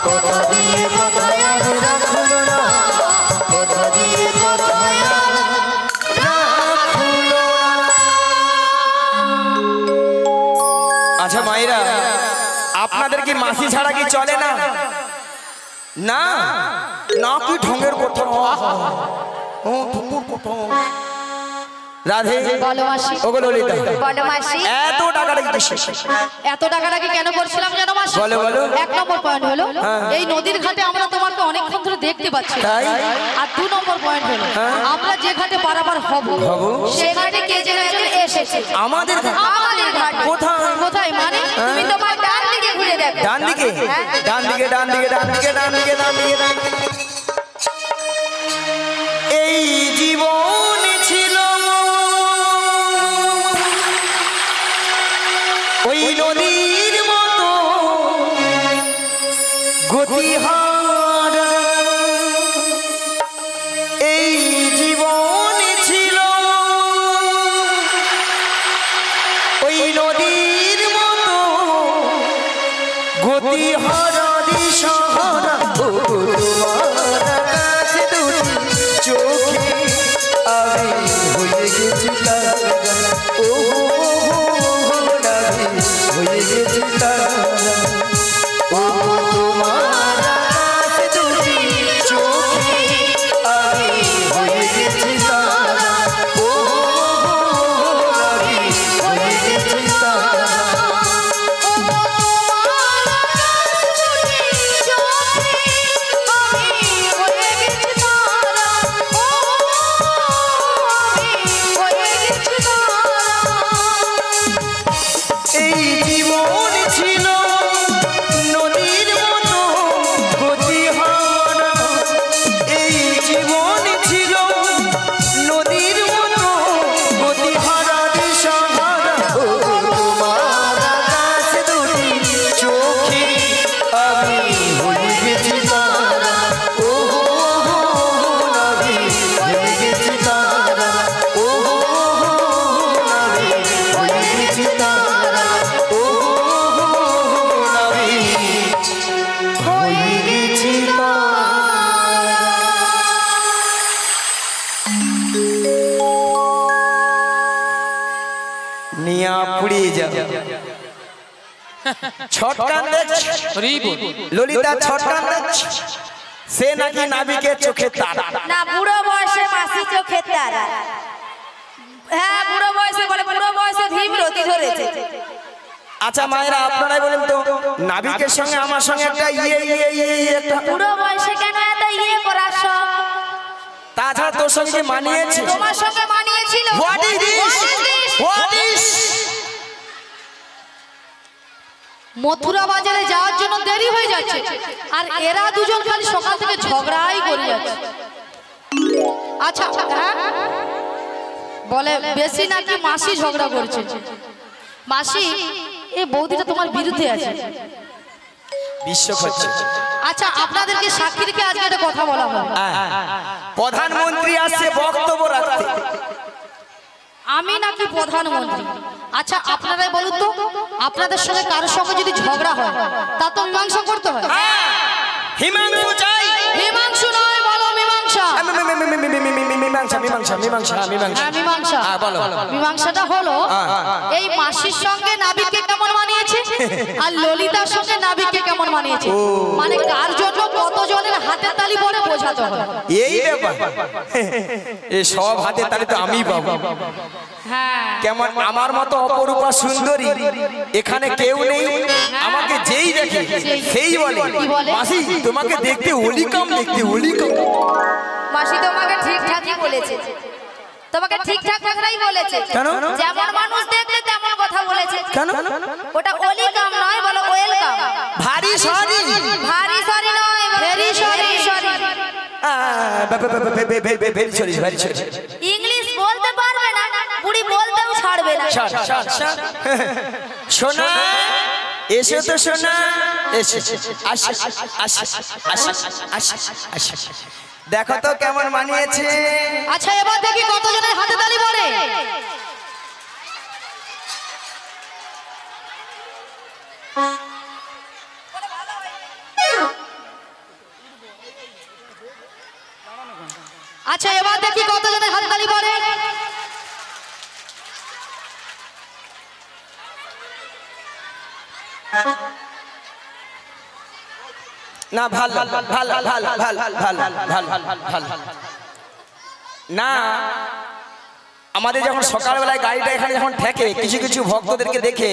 কথা দিয়ে কথা আর রাখলো না, কথা দিয়ে কথা আর রাখলো না। আচ্ছা মায়েরা, আপনাদের কি মাসি ছাড়া কি চলে না? না না, কি ঢঙ্গের কথা, ও ঢঙ্গের কথা। রাধে বলো মাসি। ওগো ললিতা, বলো মাসি। এত টাকাটা কি কিসের? এত টাকাটাকে কেন করছিলাম জানো মাসি? বলো, বলো। 1 নম্বর পয়েন্ট হলো এই নদীর ঘাটে আমরা তোমাকে অনেকক্ষণ ধরে দেখতে পাচ্ছি। তাই? আর 2 নম্বর পয়েন্ট হলো আমরা যে ঘাটে পারাপার হব সেই ঘাটে কে যেন একজন এসেছে। আমাদের ঘাটে? আমাদের ঘাটে। কোথায়? কোথায় মানে? তুমি তোমার ডান দিকে ঘুরে দেখো। ডান দিকে, ডান দিকে, ডান দিকে, ডান দিকে, ডান দিকে, ডান দিকে, ডান দিকে। এই জীবন ছিল ওই নদীর মতো গতিহারা, এই জীবন ছিল ওই নদীর মতো গতিহারা দিশাহারা। ও তোমার কাছে দুটি চোখে আমি হয়ে গেছি তারা, ও আমি হয়ে গেছি তারা। ও তোমার কাছে দুটি চোখে আমি হয়ে গেছি তারা, ও আমি হয়ে গেছি তারা। এই জীবন ছিল নদীর মতো গতিহারা, এই জীবন ছিল নদীর মতো গতিহারা দিশাহারা। ও তোমার কাছে দুটি চোখে আমি হয়ে গেছি তারা, ও আমি হয়ে গেছি তারা, ও আমি হয়ে গেছি তারা, ও আমি হয়ে গেছি তারা। নিয়া পুড়িয়ে যাও। ছটকান দেখছ ললিতা, ছটকান দেখছ, সে নাকি নাবিকের চোখে তারা। না, বুড়ো বয়সে মাসি চোখে তারা। হ্যাঁ, বুড়ো বয়সে বলে, বুড়ো বয়সে ভীম রতি ধরেছে। আচ্ছা মায়েরা, আপনারাই বলেন তো, নাবিকের সঙ্গে আমার সঙ্গে একটা একটা বুড়ো বয়সে কেন এত ইয়ে করার সব? তাছাড়া তোর সঙ্গে মানিয়েছে? তোমার সঙ্গে মানিয়েছিল। What is this? What is? Mathura বাজারে যাওয়ার জন্য দেরি হয়ে যাচ্ছে আর এরা দুজন খালি সকাল থেকে ঝগড়াই করে যাচ্ছে। আচ্ছা বলে বেশি নাকি মাসি ঝগড়া করছে। মাসি এই বৌদিটা তোমার বিরুদ্ধে আছে। বিশ্ব হচ্ছে। আচ্ছা আপনাদেরকে সাক্ষী রেখে আজকে একটা কথা বলা হয়। প্রধানমন্ত্রী আসছে বক্তব্য রাখতে। আমি নাকি প্রধানমন্ত্রী? আচ্ছা আপনারাই বলুন তো, আপনাদের সঙ্গে কারোর সঙ্গে যদি ঝগড়া হয় তা তো মীমাংসা করতে হয়। হিমাংশু চাই। মীমাংসু নয়, বলো মীমাংসা। মীমাংসা মীমাংসাটা হলো এই মাসির সঙ্গে নাবিককে কেমন মানিয়েছে আর ললিতার সঙ্গে নাবিককে কেমন মানিয়েছে, মানে কার জন্য কতজনের হাতে তালি পরে বোঝাতে হয়। এই ব্যাপার, এই সব হাতে তালি তো আমি পাবো। কেমন আমার মতো অপরূপা সুন্দরী এখানে কেউ নেই। আমাকে যেই দেখে সেই বলে মাসি তোমাকে দেখতে ওলিকাম, দেখতে ওলিকাম। মাসি তোমাকে ঠিকঠাকই বলেছে, তোমাকে ঠিকঠাক কথাই বলেছে। কেন? যেমন মানুষ দেখলে তেমন কথা বলেছে। কেন? ওটা ওলিকাম নয়, বলো ওয়েলকাম। ভারী সরি। ভারী সরি নয়, very sorry. Very sorry, very sorry. English বলতে পারবে না, বুড়ি বলতেও ছাড়বে না। সোনা এসো তো সোনা, এসো। দেখো তো কেমন মানিয়েছে। আচ্ছা এবার দেখি কতজনের হাতে তালি পড়ে। আচ্ছা এবার দেখি কতজনের হাতে তালি পড়ে। না ভাল ভাল ভাল ভাল ভাল ভাল ভাল না, আমাদের যখন সকালবেলায় গাড়িটা এখানে যখন ঠেকে কিছু কিছু ভক্তদেরকে দেখে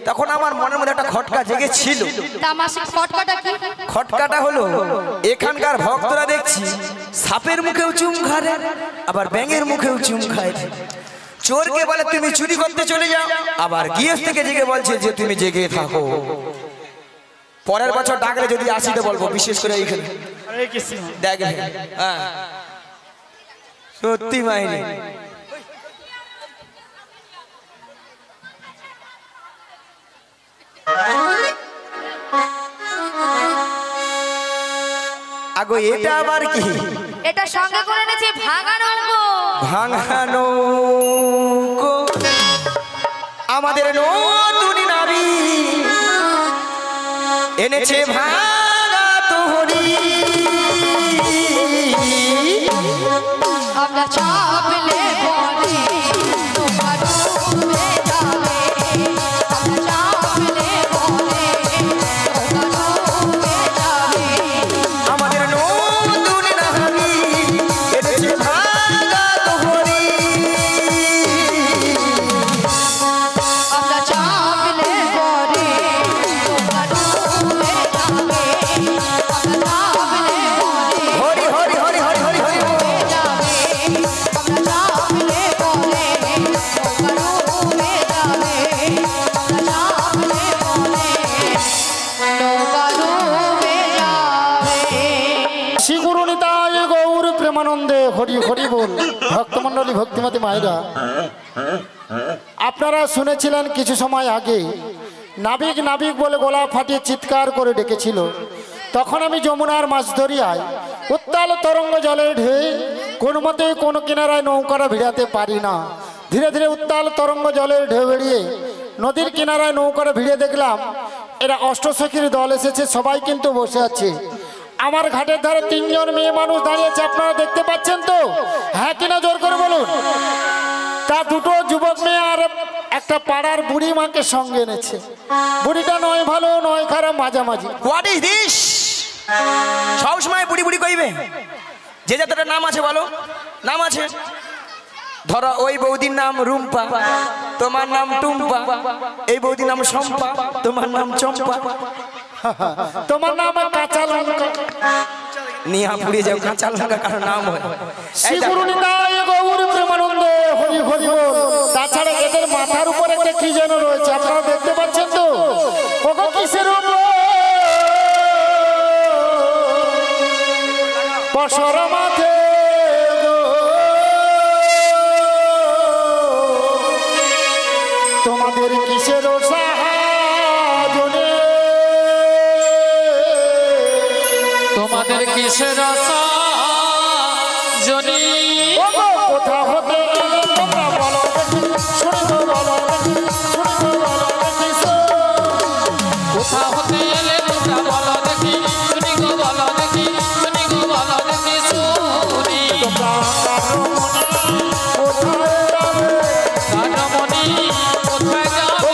তখন আমার মনের মধ্যে একটা খটকা জেগেছিল। খটকাটা হলো এখানকার ভক্তরা দেখছি সাপের মুখেও চুম খায়, আবার ব্যাঙের মুখেও চুম খায়। চোরকে বলে তুমি চুরি করতে চলে যাও, আবার গৃহস্থ থেকে জেগে বলছে যে তুমি জেগে থাকো। পরের বছর ডাকলে যদি আসিতে বলবো, বিশেষ করে এইখানে দেখ। হ্যাঁ সত্যি মাইনে। আগো এটা আবার কি? এটা সঙ্গে করে এনেছে ভাঙা নৌকো। ভাঙা নৌকো আমাদের নতুন নাবি এনেছে ভাঙা তোহরি। আমরা চাপলে পড়ে তোমার ডুবে যাবে, আমরা চাপলে পড়ে তোমার ডুবে যাবে। আমাদের নতুন নাবি এনেছে ভাঙা তোহরি। আমরা চাপলে পড়ে তোমার ডুবে যাবে, আমরা চাপলে পড়ে হরি হরি হরি হরি হরি হরি যাবে, আমরা চাপলে পড়ে তোমার ডুবে যাবে, আমরা চাপলে পড়ে নৌকা ডুবে যাবে। শ্রী গুরু নিতাই গৌর প্রেমানন্দে হরি হরি বল। ভক্তমণ্ডলী, ভক্তিমতী মায়েরা, আপনারা শুনেছিলেন কিছু সময় আগে নাবিক নাবিক বলে গলা ফাটিয়ে চিৎকার করে ডেকেছিল। তখন আমি যমুনার মাছ ধরিয়ায় উত্তাল তরঙ্গ জলের ঢেউ কোন মতে কোনো কিনারায় নৌকাটা ভিড়াতে পারি না। ধীরে ধীরে উত্তাল তরঙ্গ জলের ঢেউ বেরিয়ে নদীর কিনারায় নৌকাটা ভিড়ে দেখলাম এরা অষ্টসখীর দল এসেছে, সবাই কিন্তু বসে আছে। আমার ঘাটের ধারে তিনজন মেয়ে মানুষ দাঁড়িয়েছে, আপনারা দেখতে পাচ্ছেন তো? হ্যাঁ কিনা জোর করে বলুন। তা দুটো যুবক মেয়ে আর একটা পাড়ার বুড়ি মাকে সঙ্গে এনেছে। বুড়িটা নয় ভালো নয় খারাপ, মাঝামাঝি। What is this? সবসময় বুড়ি বুড়ি কইবে? যে যাত্রার নাম আছে বলো, নাম আছে। ধরো ওই বৌদির নাম রুম্পা, তোমার নাম টুম্পা। এই বৌদির নাম শম্পা, তোমার নাম চম্পা। তোমার নাম কাঁচা লঙ্কা। নিহা পুড়িয়ে যাও কাঁচা লঙ্কা কারো নাম হয়। শ্রী গুরু নিতাই গৌর প্রেমানন্দে হরি হরি বল। তাছাড়া এদের মাথার উপর একটা কি যেন রয়েছে, আপনারা দেখতে পাচ্ছেন তো? ওগো কিসের উপর? বসর মাথে তোমাদের কি কিসের সাহায্যে তোমাদের কিসের আশা জনি কোথা হতে এলে তোমরা বলো দেখি শুনি গো বলো দেখি শুনি গো বলো দেখি কোথা হতে এলে তোমরা বলো দেখি শুনি গো বলো দেখি শুনি গো বলো দেখি শুনি তোমরা কানমণি কোথায় যাবে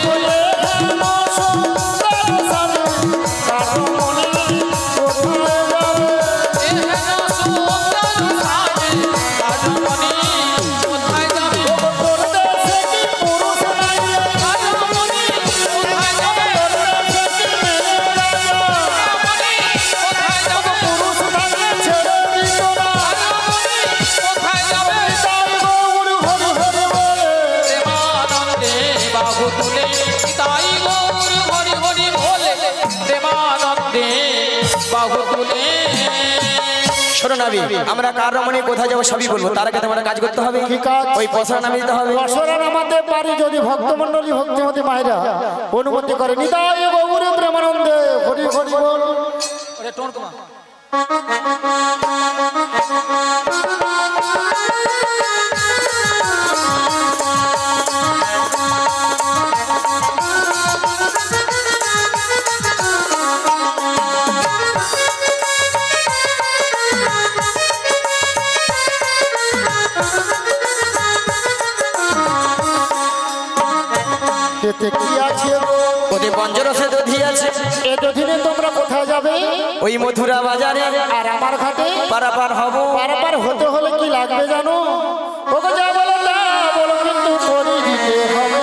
আমরা কার রমণী কোথায় যাবো সবই বলবো, তার আগে তোমার কাজ করতে হবে। কি কাজ? ওই পসরা নামে দিতে হবে। পসরা নামাতে পারি যদি ভক্তমণ্ডলী ভক্তিমতী মায়েরা অনুমতি করে। নিতাই গৌর প্রেমানন্দে হরি হরি বল। এতে কি আছে? ওতে পঞ্চরসে দধি আছে। এ দধিনে তোমরা কোথায় যাবে? ওই মথুরা বাজারে। আর আমার ঘাটে পারাপার হব। পারাপার হতে হলে কি লাগবে জানো? ওগো যা বলো তা বলো কিন্তু করে দিতে হবে।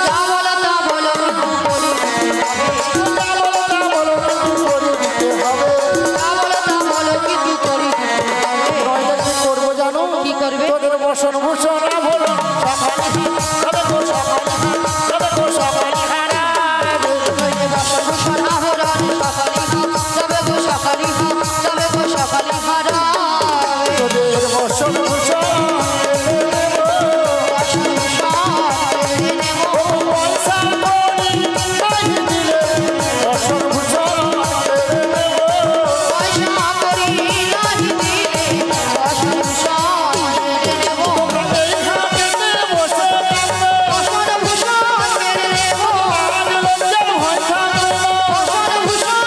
যা বলো তা বলো কিন্তু করে দিতে হবে। যা বলো তা বলো কিন্তু করে দিতে হবে। যা বলো তা বলো কিন্তু করে দিতে হবে। নইলে কি করবো জানো? কি করবে? তোদের বসন ভূষণ হলো সকালে তবে গো সকালে তবে গো সকালে হারাবে। নইলে বসন আহরণ সকালে তবে গো সকালে তবে গো সকালে হারাবে। তোদের বসন ভূষণ বসন ভূষণ নেব। ও পয়সা করি নাই দিলে বসন ভূষণ নেব। পয়সা করি নাহি দিলে বসন ভূষণ নেব। এই ঘাটেতে বসে থাকবে বসন ভূষণ নেব। আর লজ্জার ভয় থাকবে না। বসন ভূষণ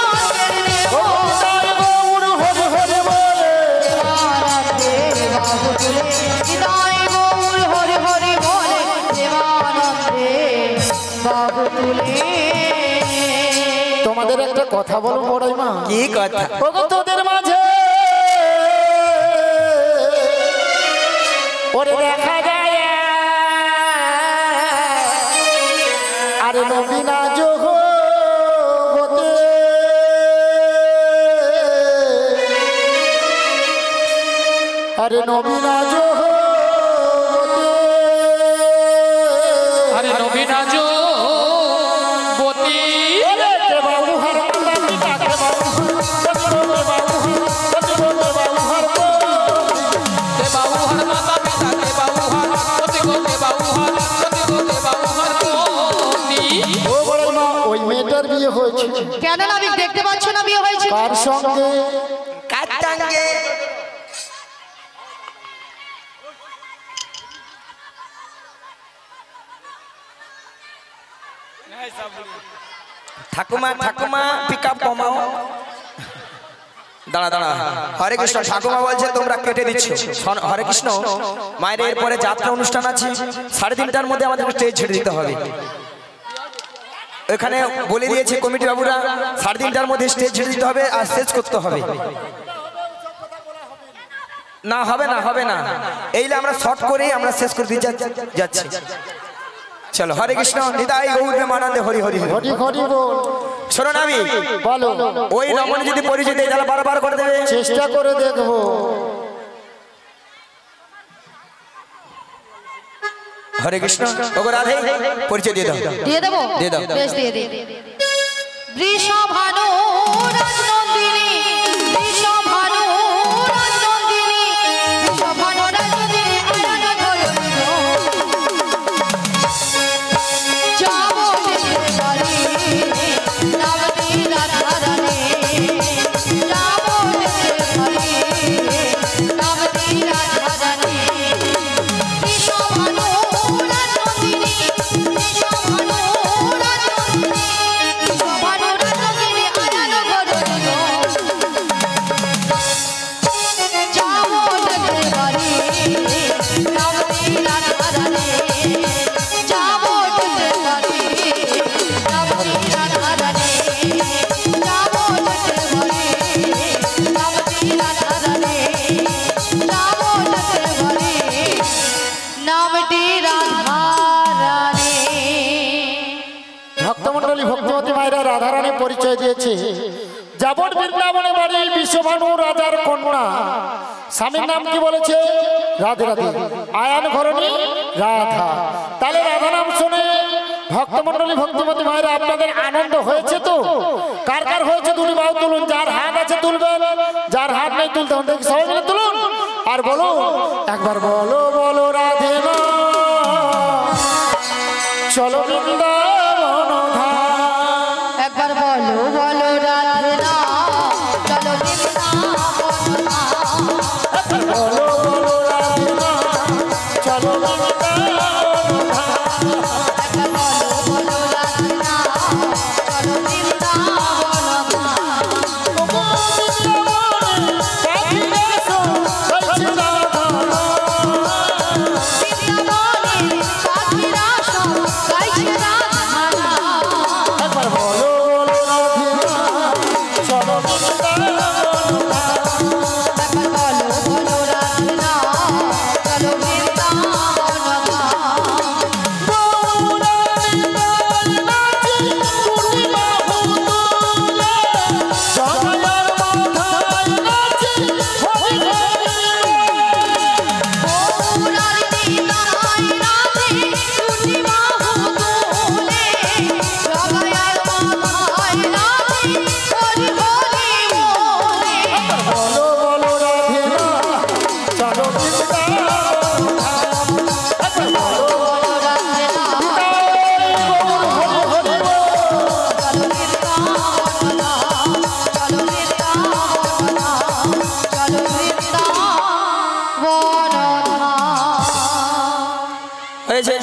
নেব। ও তাই গৌর হরি হরি বলে। দেবানন্দে বাহু তুলে হৃদয় গৌর হরি হরি বলে। দেবানন্দে বাহু তুলে। তোমাদের একটা কথা বলো বড়াই মা। কি কথা? ওগো তোদের মাঝে ওরে দেখা যায় আরে নবীনা জগতে আরে নবীনা জগতে আরে নবীনা বতী কে বাবু হার পিতা কে বাবু হার দে বাবু হর মাতা পিতা দে বাবু হর পতি গো দে বাবু হর পতি গো দে বাবু হর পতি ও বড় মা ওই মেয়েটার বিয়ে হয়েছে কেন না আমি দেখতে পাচ্ছ না বিয়ে হয়েছে? কার সঙ্গে? কাটাঙ্গে। ঠাকুমা ঠাকুমা পিক আপ কমাও। দাঁড়া দাঁড়া। হরে কৃষ্ণ। ঠাকুমা বলছে তোমরা কেটে দিচ্ছ। হরে কৃষ্ণ। মায়ের এরপরে যাত্রা অনুষ্ঠান আছে, 3:30টার মধ্যে আমাদের স্টেজ ছেড়ে দিতে হবে। এখানে বলে দিয়েছে কমিটি বাবুরা 3:30টার মধ্যে স্টেজ ছেড়ে দিতে হবে আর শেষ করতে হবে। না হবে না, হবে না। এইলে আমরা শর্ট করেই আমরা শেষ করে দিয়ে যাচ্ছি। চলো হরে কৃষ্ণ। নিতাই গৌর প্রেমানন্দে হরি হরি হরি। হরি হরি বল। শোনো না আমি বলো। ওই রমণী যদি পরিচয় দেয় তাহলে বারবার করে দেবে। চেষ্টা করে দেখবো। হরে কৃষ্ণ। ওগো রাধে পরিচয় দিয়ে দাও। দিয়ে দেবো? দিয়ে দাও। বেশ দিয়ে দে। বৃষভানু রাজনন্দিনী বৃষভানু রাজনন্দিনী বৃষভানু রাজনন্দিনী আয়ন ধরো। যাব রাধে রাধা রানী। ভক্তমন্ডলী ভক্তিমতী মায়েরা রাধারানী পরিচয় দিয়েছে। যাবট বৃন্দাবনে বাড়ি বিশ্বভানু রাজার কন্যা, স্বামীর নাম কি বলেছে? রাধে রাধে। আয়ান ঘরণী রাধা। তাহলে রাধা নাম শুনে ভক্তমন্ডলী ভক্তিমতী মায়েরা আপনাদের আনন্দ হয়েছে তো? কার কার হয়েছে দুটি বাহু তুলুন। যার হাত আছে তুলবেন, যার হাত নেই তুলতে হবে। দেখি সবাই মিলে তুলুন আর বলো একবার, বলো বলো রাধে না চলো বৃন্দাবন ধাম। একবার বলো বলো রাধে না চলো বৃন্দাবন ধাম। বলো বলো রাধে না চলো বৃন্দাবন ধাম। একবার বলো বলো রাধে না চলো বৃন্দাবন ধাম। বৃন্দাবনে পাখিরা সব গাইছে রাধা নাম। একবার বলো বলো রাধে না চলো বৃন্দাবন ধাম। একবার বলো বলো রাধে না চলো বৃন্দাবন ধাম। মুরারি তাই রাধে টুটি বাহু তোলে, জগায়ার মাথায় রাধে হরি হরি বলে। বলো বলো রাধে না চলো বৃন্দাবন ধাম। একবার বলো বলো রাধে না হরি বল। চলো বৃন্দাবন ধাম, চলো বৃন্দাবন ধাম, চলো বৃন্দাবন ধাম। হয়েছে?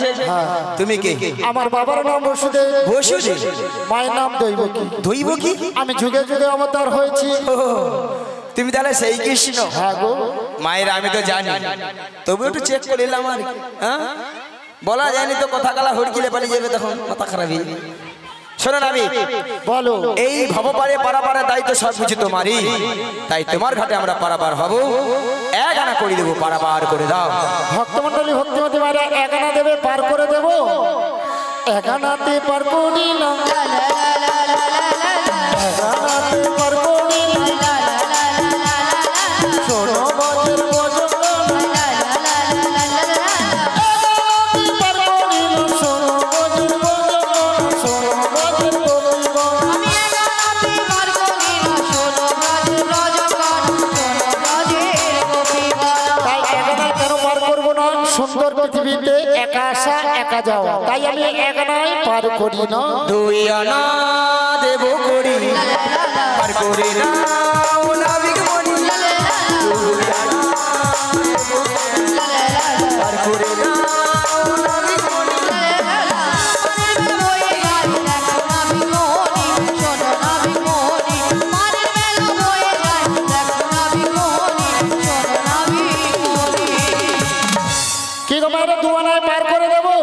তুমি কে? আমার বাবার নাম বসুদেব, বসুদেব। মায়ের নাম দৈবকী। ধইব কি? আমি যুগে যুগে অবতার হয়েছি। ও, তুমি তাহলে সেই কৃষ্ণ? হ্যাঁ গো। মায়ের আমি তো জানি, তবু একটু চেক করে এলাম আর কি। হ্যাঁ, বলা যায়নি তো, কথা কালা হড়কিলে পালিয়ে যাবে, তখন মাথা খারাপ হয়ে যাবে। শোনো নাবি, বলো এই ভবপারে পারাপারের দায়িত্ব সব কিছু তোমারই, তাই তোমার ঘাটে আমরা পারাপার হব। এক আনা করে দেবো, পারাপার করে দাও। ভক্তমন্ডলী ভক্তিমতী মায়েরা এক আনা দেবে, পার করে দেব। এক আনাতে পার করি না, এক আনাতে পার করি না। শোনো বজের বজন, পার করি না। শোনো বজের বজন, শোনো বজের বজন। আমি একান্তে পার করি না, শোনো ব্রজের ব্রজগণ, শোনো ব্রজের গোপীগণ। তাই এক আনায় কেন পার করবো না? সুন্দর পৃথিবীতে একা আসা একা যাওয়া, তাই আমি এক আনায় পার করি না। দুই আনা দেব করি, পার করে দাও নাবিক মনি। দুই আনা দেব করি, পার করে দাও নাবিক মনি। মানের বয়ে যায় দেখো নাবিক মনি, শোনো নাবিক মনি। মানের মেলা বয়ে যায় দেখো নাবিক মনি, শোনো নাবিক মনি। কি গো মায়েরা, দু আনায় পার করে দেবো?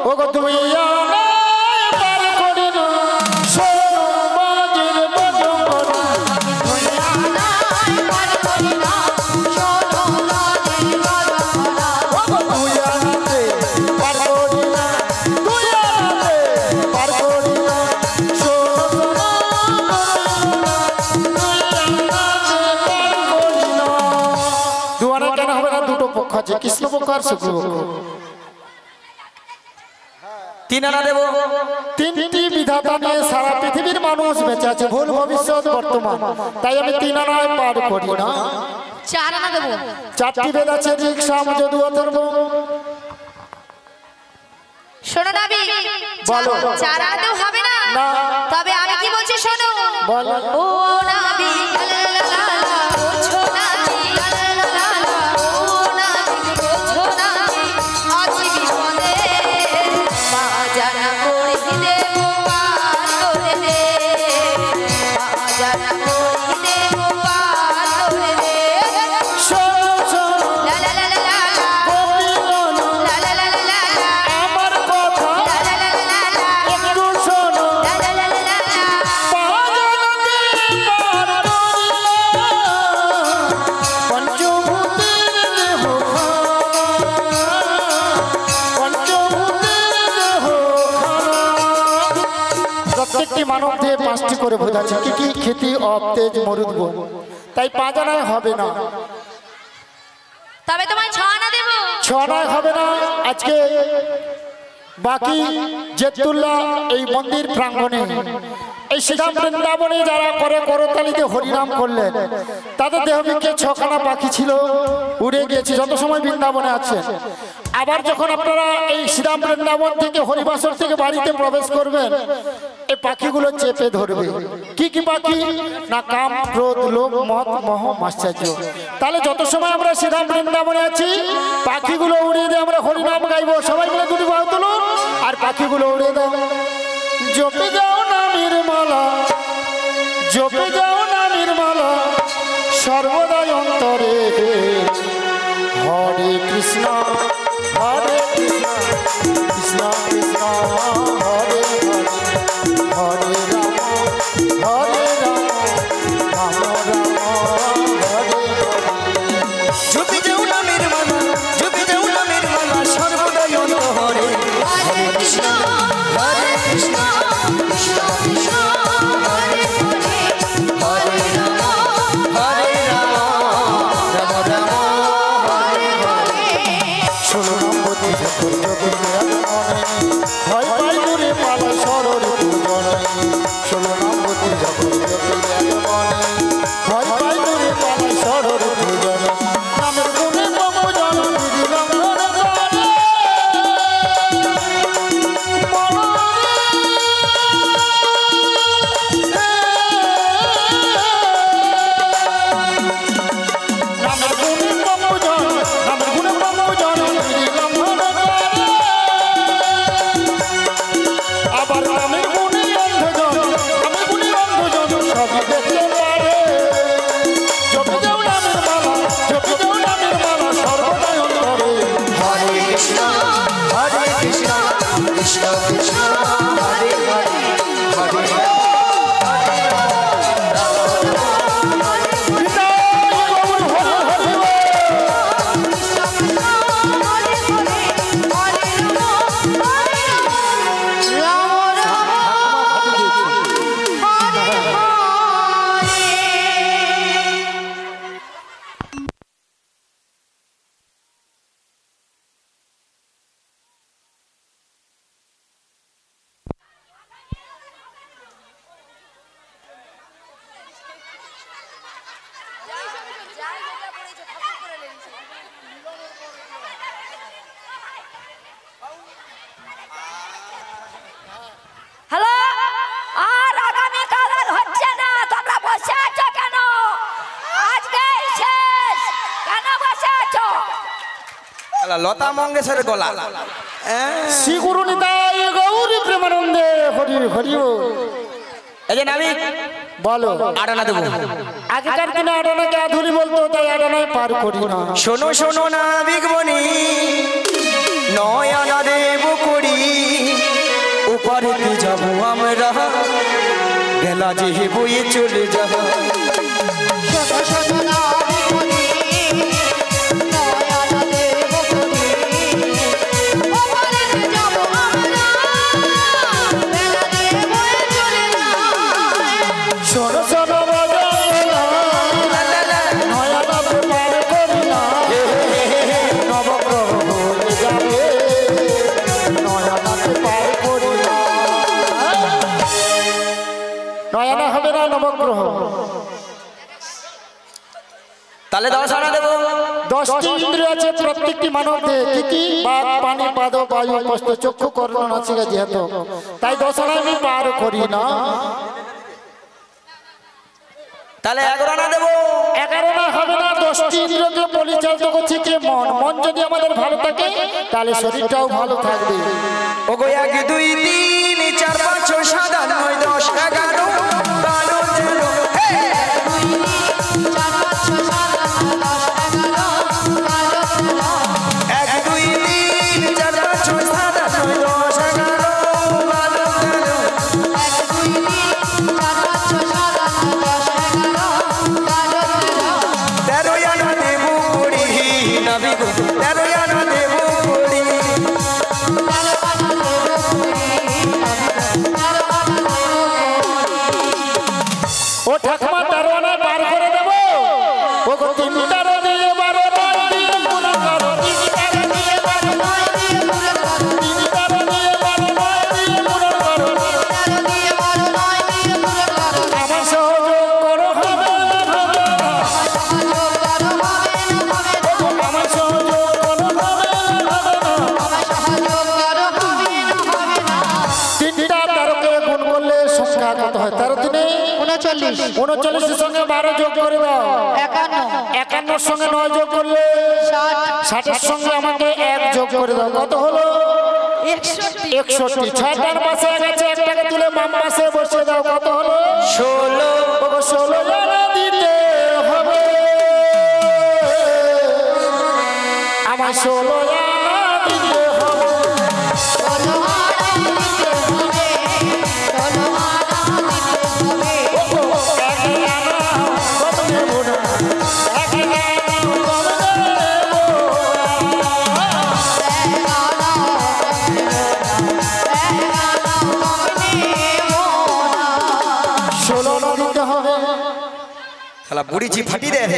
ও গো দুই আনায় পার করে না, শোনো বজের বজন। আনায় পার করি না, শোনো ব্রজের ব্রজগণ। ও গো দুই আনাতে পার করি না, দুই আনাতে পার করি না, শোনো দুই আনাতে পার করি না। দু আনা কেন হবে না? দুটো পক্ষ আছে, কৃষ্ণ পক্ষ আর শুক্ল পক্ষ। তিন আনা দেব। তিনটি বিধাতা নিয়ে সারা পৃথিবীর মানুষ বেঁচে আছে, ভুল ভবিষ্যৎ বর্তমান, তাই আমি তিন আনায় পার করি না। চার আনা দেবো। চারটি বেদ আছে, ঋক, সাম, যদু, অথর্ব। শোনো নাবি, বলো। চার আনাতেও হবে না, না। তবে আমি কি বলছি শোনো। বলো। ও নাবি, লা লা লা লা, ওছো নাবি, লা লা লা লা, ও নাবি, ওছো নাবি, আছি বিপদে, মা জানা করে দেব পার করে দে, মা জানা করে দেব পার করে দে। শোনো, শোনো, লা লা লা লা লা, গোপীগণ, লা লা লা লা লা, আমার কথা লা লা লা লা লা, একটু শোনো। লা লা লা লা লা। পাঁচ আনাতে পার করি প্রত্যেকটি মানব দেহে 5টি করে ভূত আছে। কি কি? ক্ষিতি, অপ, তেজ, মরুদ্গ। তাই 5 আনায় হবে না। তবে তোমায় 6 আনা দেব। 6 আনায় হবে না। আজকে বাকি জেতুল্লাহ এই মন্দির প্রাঙ্গণে এই শ্রীরাম বৃন্দাবনে যারা করে করতালিতে হরিনাম করলেন তাদের দেহবিকে 6খানা পাখি ছিল, উড়ে গিয়েছে যত সময় বৃন্দাবনে আছেন। আবার যখন আপনারা এই শ্রীরাম বৃন্দাবন থেকে হরিবাসর থেকে বাড়িতে প্রবেশ করবেন এই পাখিগুলো চেপে ধরবে। কি কি পাখি? না কাম, ক্রোধ, লোভ, মদ, মোহ, মাশ্চর্য। তাহলে যত সময় আমরা শ্রীরাম বৃন্দাবনে আছি পাখিগুলো উড়িয়ে দিয়ে আমরা হরিনাম গাইবো। সবাই মিলে দুটি বাহু তুলুন আর পাখিগুলো উড়িয়ে দাও। জপে যাও নামের মালা, জপে যাও নামের মালা সর্বদাই অন্তরে। হরে কৃষ্ণ হরে কৃষ্ণ কৃষ্ণ কৃষ্ণ হরে হরে, হরে রাম হরে রাম রাম রাম হরে হরে। জপে যাও নামের মালা, জপে যাও নামের মালা সর্বদাই অন্তরে। হরে কৃষ্ণ হরে কৃষ্ণ কৃষ্ণ কৃষ্ণ হরে হরে, হরে রাম হরে রাম রাম রাম হরে হরে। ষোলো নম্বরটি ঠাকুর যোগী ভয় পাই দূরে পালা সরর পূজনে। 16 নম্বরটি ঠাকুর যোগী ভয় পাই দূরে পালা সরর পূজনে। নামের গুণে মমজন দিলাম নামের গুণে মমজন, নামের গুণে মমজন দিলাম আবার নামের গুণে অন্ধজন, নামের গুণে অন্ধজন সবই দেখতে পারে। জপে যাও নামের মালা, জপে যাও নামের মালা সর্বদাই অন্তরে। হরে কৃষ্ণ হরে কৃষ্ণ কৃষ্ণ কৃষ্ণ হরে হরে, হরে রাম হ্যালো, আর আগামীকাল আর হচ্ছে না, তোমরা বসে আছো কেন? আজকে শেষ, কেন বসে আছো? লতা মঙ্গেশের গলা। শ্রী গুরু নিতাই গৌরী প্রেমানন্দে হরি হরি বল। এই যে নাবিক বলো আড়ানা দেবো। আগেকার দিনে আডানাকে আধুলি বলতো, তাই আডানায় পার করি না। শোনো শোনো নাবিক বনি নয়না দেব করি উপরেতে যাব আমরা গেলা যে বয়ে চলে যাব। শত শত নারী বলি, নয়ন দেব বলি, ওপারেতে যাব আমরা, বেলা দিয়ে বয়ে চলে যায়। শোনো শোনো বাজায় না, নয়নাতে পার করি না। নবগ্রহ হয়ে যাবে, নয়নাতে পার করি না। নয়না হবে না নবগ্রহ। তাহলে 10 আনা দেবো। 10টি ইন্দ্রিয় আছে প্রত্যেকটি মানব দেহে। কি কি? বাক, পানি, পাদ, বায়ু, কষ্ট, চক্ষু, কর্ণ, নাসিকা, যেহেতু তাই 10 আনা আমি পার করি না। তাহলে 11 আনা দেবো। 11 না হবে না। 10টি ইন্দ্রিয়কে পরিচালিত করছে কে? মন। মন যদি আমাদের ভালো থাকে তাহলে শরীরটাও ভালো থাকবে। ও গো 1 2 3 4 5 6 7 8 9 10 11 12 13 চার পাঁচ ছয় সাত আট নয় দশ এগারো, 1 2 3 4 5 6 7 8 9 10 11 12 13 এক দুই তিন চার পাঁচ ছয় সাত আট নয় দশ এগারো, 13 আনা দেবো করি নাবিক 13 আনা দেবো করি। 13 আনা দেব করি, 39 সঙ্গে 12 যোগ করে দাও 51 সঙ্গে 9 যোগ করলে 60 এর সঙ্গে আমাকে 1 যোগ করে দাও কত হলো 61 ছয়টার পাশে গেছে একটাকে তুলে বাম পাশে বসিয়ে দাও কত হলো 16 জানা দিতে হবে আমার 16 জানা দিতে হবে বুড়ি জি ফাটি দেয়